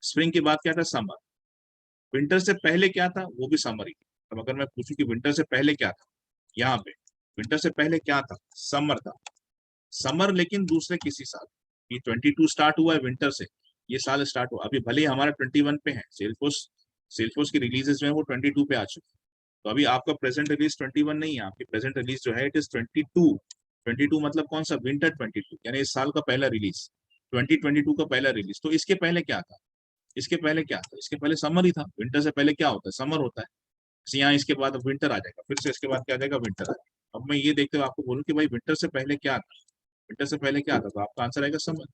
स्प्रिंग के बाद क्या था, समर। विंटर से पहले क्या था, वो भी समर ही। अब अगर मैं पूछूं कि विंटर से पहले क्या था, यहाँ पे विंटर से पहले क्या था, समर था। समर लेकिन दूसरे किसी साल, ये 22 स्टार्ट हुआ है विंटर से, ये साल स्टार्ट हुआ। अभी भले ही हमारा 21 पे है, सेल्सफोर्स की रिलीजेस जो है वो 22 पे आ चुकी है। तो अभी आपका प्रेजेंट रिलीज 21 नहीं है, आपकी प्रेजेंट रिलीज जो है इट इज 22। 22 मतलब कौन सा, विंटर 22, यानी इस साल का पहला रिलीज, 2022 का पहला रिलीज। तो इसके पहले क्या था, इसके पहले क्या था, इसके पहले समर ही था। विंटर से पहले क्या होता है, समर होता है। जैसे यहाँ इसके बाद अब विंटर आ जाएगा, फिर से इसके बाद क्या आ जाएगा, विंटर आ जाएगा। अब मैं ये देखते हुए आपको बोलूँ कि भाई विंटर से पहले क्या था, विंटर से पहले क्या था, तो आपका आंसर आएगा समर।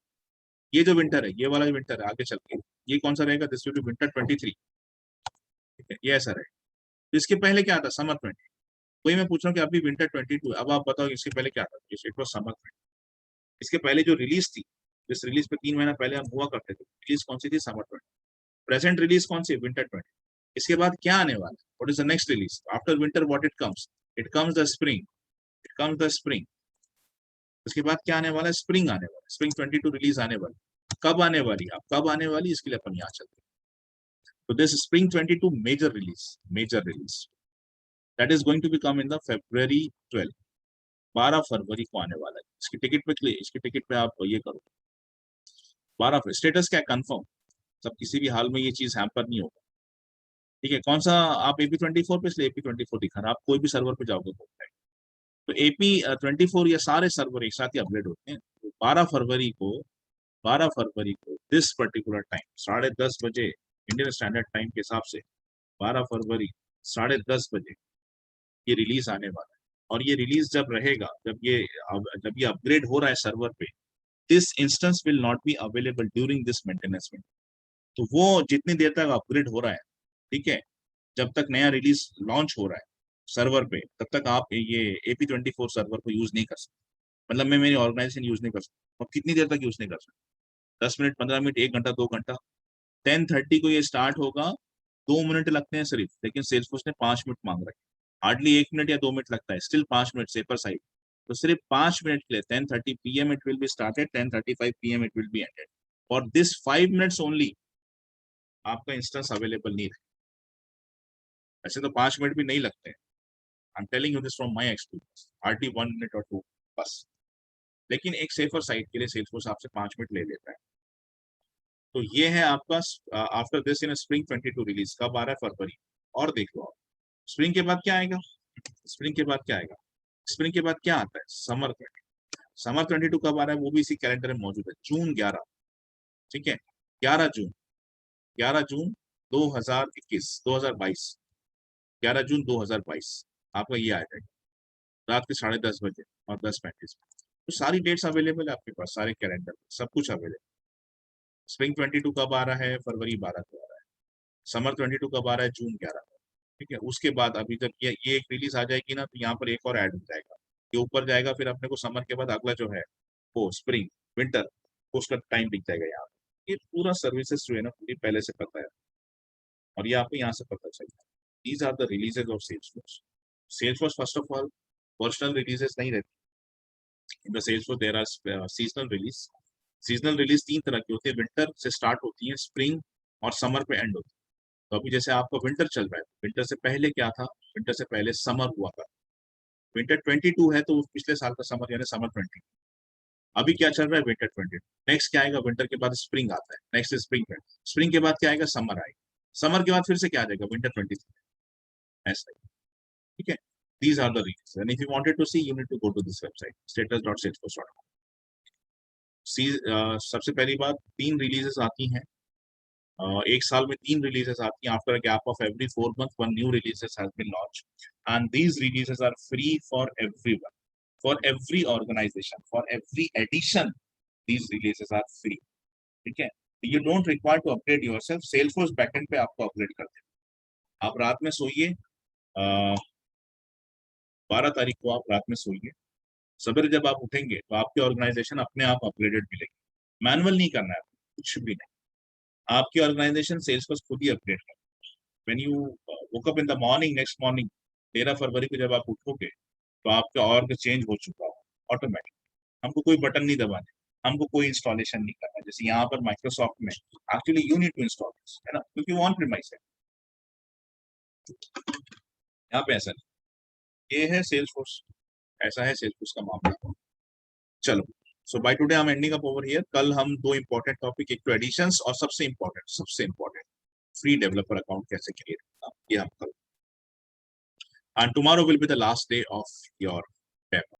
ये जो विंटर है, ये वाला जो विंटर है आगे चल के, ये कौन सा रहेगा, दिस विल बी विंटर 23, ठीक है, ये ऐसा रहेगा। तो इसके पहले क्या था, समर 20। वही मैं पूछ रहा हूँ कि अभी विंटर 22, अब आप बताओ इसके पहले क्या था, इट वॉज समर 20। इसके पहले जो रिलीज थी, इस रिलीज पे 3 महीना पहले हम हुआ करते थे, रिलीज कौन सी थी, समर 20। प्रेजेंट रिलीज कौन सी, विंटर 20। इसके बाद क्या आने वाला है, what is the next release after winter, what it comes the spring, it comes the spring. उसके बाद क्या आने वाला है, स्प्रिंग आने वाला है, स्प्रिंग 22 रिलीज आने वाली। कब आने वाली, अब कब आने वाली, इसके लिए अपन यहाँ चलते हैं। तो this spring 22 major release that is going to be come in the February 12, 12 फरवरी को आने वाला है। इसकी टिकट पे, इसकी टिकट पे आप ये करो, 12 स्टेटस क्या, कंफर्म। सब किसी भी हाल में ये चीज हैम्पर नहीं होगा, ठीक है। कौन सा, आप AP24 पे, इसलिए AP24 दिखा रहा है, आप कोई भी सर्वर पे जाओगे तो AP24 ये सारे सर्वर एक साथ ही अपडेट होते हैं। तो 12 फरवरी को दिस पर्टिकुलर टाइम 10:30 बजे इंडियन स्टैंडर्ड टाइम के हिसाब से, 12 फरवरी 10:30 बजे ये रिलीज आने वाला है। और ये रिलीज जब रहेगा, जब ये अपग्रेड हो रहा है सर्वर पे, this instance will not be available during this maintenance में। तो वो जितनी देर तक अपग्रेड हो रहा है, ठीक है, जब तक नया रिलीज लॉन्च हो रहा है सर्वर पे, तब तक आप ये AP24 सर्वर को यूज नहीं कर सकते। मतलब मैं मेरी ऑर्गेनाइजेशन यूज नहीं कर सकता। अब कितनी देर तक यूज नहीं कर सकता, 10 मिनट, 15 मिनट, 1 घंटा, 2 घंटा। 10:30 को ये स्टार्ट होगा, 2 मिनट लगते हैं सिर्फ, लेकिन सेल्सफोर्स ने 5 मिनट मांग रखे। हार्डली 1 मिनट या 2 मिनट लगता है, स्टिल 5 मिनट सेपर साइड। तो सिर्फ 5 मिनट के लिए 10:30 PM it will be started, 10:35 PM it will be ended. For this 5 minutes only आपका इंस्टेंस अवेलेबल नहीं है। ऐसे तो 5 मिनट भी नहीं लगते हैं, I am telling you this from my experience, hardly 1 minute और 2 बस। लेकिन एक सेफर साइड के लिए सेल्सफोर्स आपसे 5 मिनट ले लेता है। तो ये है आपका after this in spring 22 release कब आ रहा है, फरवरी। और देख लो आप, स्प्रिंग के बाद क्या आएगा, स्प्रिंग के बाद क्या आएगा, स्प्रिंग के बाद क्या आता है, समर 20। समर 22 कब आ रहा है, वो भी इसी कैलेंडर में मौजूद है, जून 11, ठीक है, 11 जून, 11 जून 2021, 2022, 11 जून 2022 आपका ये आ जाएगा। रात के 10:30 बजे और 10:35, तो सारी डेट्स अवेलेबल है आपके पास, सारे कैलेंडर सब कुछ अवेलेबल। स्प्रिंग 22 कब आ रहा है, फरवरी 12 को आ रहा है। समर 22 कब आ रहा है, जून 11 को। ठीक है, उसके बाद अभी जब ये एक रिलीज आ जाएगी ना, तो यहाँ पर एक और ऐड हो जाएगा, ये ऊपर जाएगा, फिर अपने को समर के बाद अगला जो है वो स्प्रिंग विंटर, उसका टाइम दिख जाएगा यहाँ पे। ये पूरा सर्विसेज जो है ना पूरी पहले से पता है, और ये आपको यहाँ से पता चलता है। These are the releases of Salesforce. Salesforce first of all personal releases नहीं रहती। In the Salesforce there are seasonal release. Seasonal release 3 तरह की होती है, विंटर से स्टार्ट होती है, स्प्रिंग और समर पे एंड होती है। तो अभी जैसे आपका विंटर चल रहा है, विंटर से पहले क्या था, विंटर से पहले समर हुआ था। विंटर 22 है तो पिछले साल का समर यानी समर 20। अभी क्या चल रहा है, विंटर 20। नेक्स्ट क्या आएगा, विंटर के बाद स्प्रिंग आता है, नेक्स्ट स्प्रिंग पे, स्प्रिंग के बाद क्या आएगा, समर आएगा, समर के बाद फिर से क्या आ जाएगा, विंटर 23। ऐसा ही, ठीक है। These are the reasons. And if you wanted to see, you need to go to this website, status.salesforce.com. सी सबसे पहली बात, 3 रिलीजेस आती हैं, एक साल में 3 रिलीजेस आती हैं। After a gap of every 4 months, 1 new releases has been launched, and these releases are free for everyone, for every organization, for every edition. These releases are free. ठीक है, you don't require to upgrade yourself. Salesforce backend पे आपको upgrade कर देगा। आप रात में सोइए, 12 तारीख को आप रात में सोइए, सवेरे जब आप उठेंगे तो आपकी ऑर्गेनाइजेशन अपने आप अपग्रेडेड मिलेगी। मैनुअल नहीं करना है, कुछ भी नहीं, आपकी ऑर्गेनाइजेशन सेल्सफोर्स खुद ही अपग्रेड कर। When you woke up in the morning, next morning 13 फरवरी को जब आप उठोगे तो आपका ऑर्ग चेंज हो चुका हो ऑटोमेटिक। हमको कोई बटन नहीं दबाने, हमको कोई इंस्टॉलेशन नहीं करना। जैसे यहाँ पर माइक्रोसॉफ्ट में actually you need to install this, है ना, क्योंकि वो ऑन प्रीमाइस है। यहाँ पे ऐसा नहीं, ये है सेल्सफोर्स, ऐसा है सेल्सफोर्स का मामला। चलो, so bye today I am ending up over here. कल हम 2 इंपॉर्टेंट टॉपिक, एक तो एडिशंस और सबसे इंपॉर्टेंट फ्री डेवलपर अकाउंट कैसे क्रिएट करना, ये हम कल, and tomorrow will be the last day of your demo.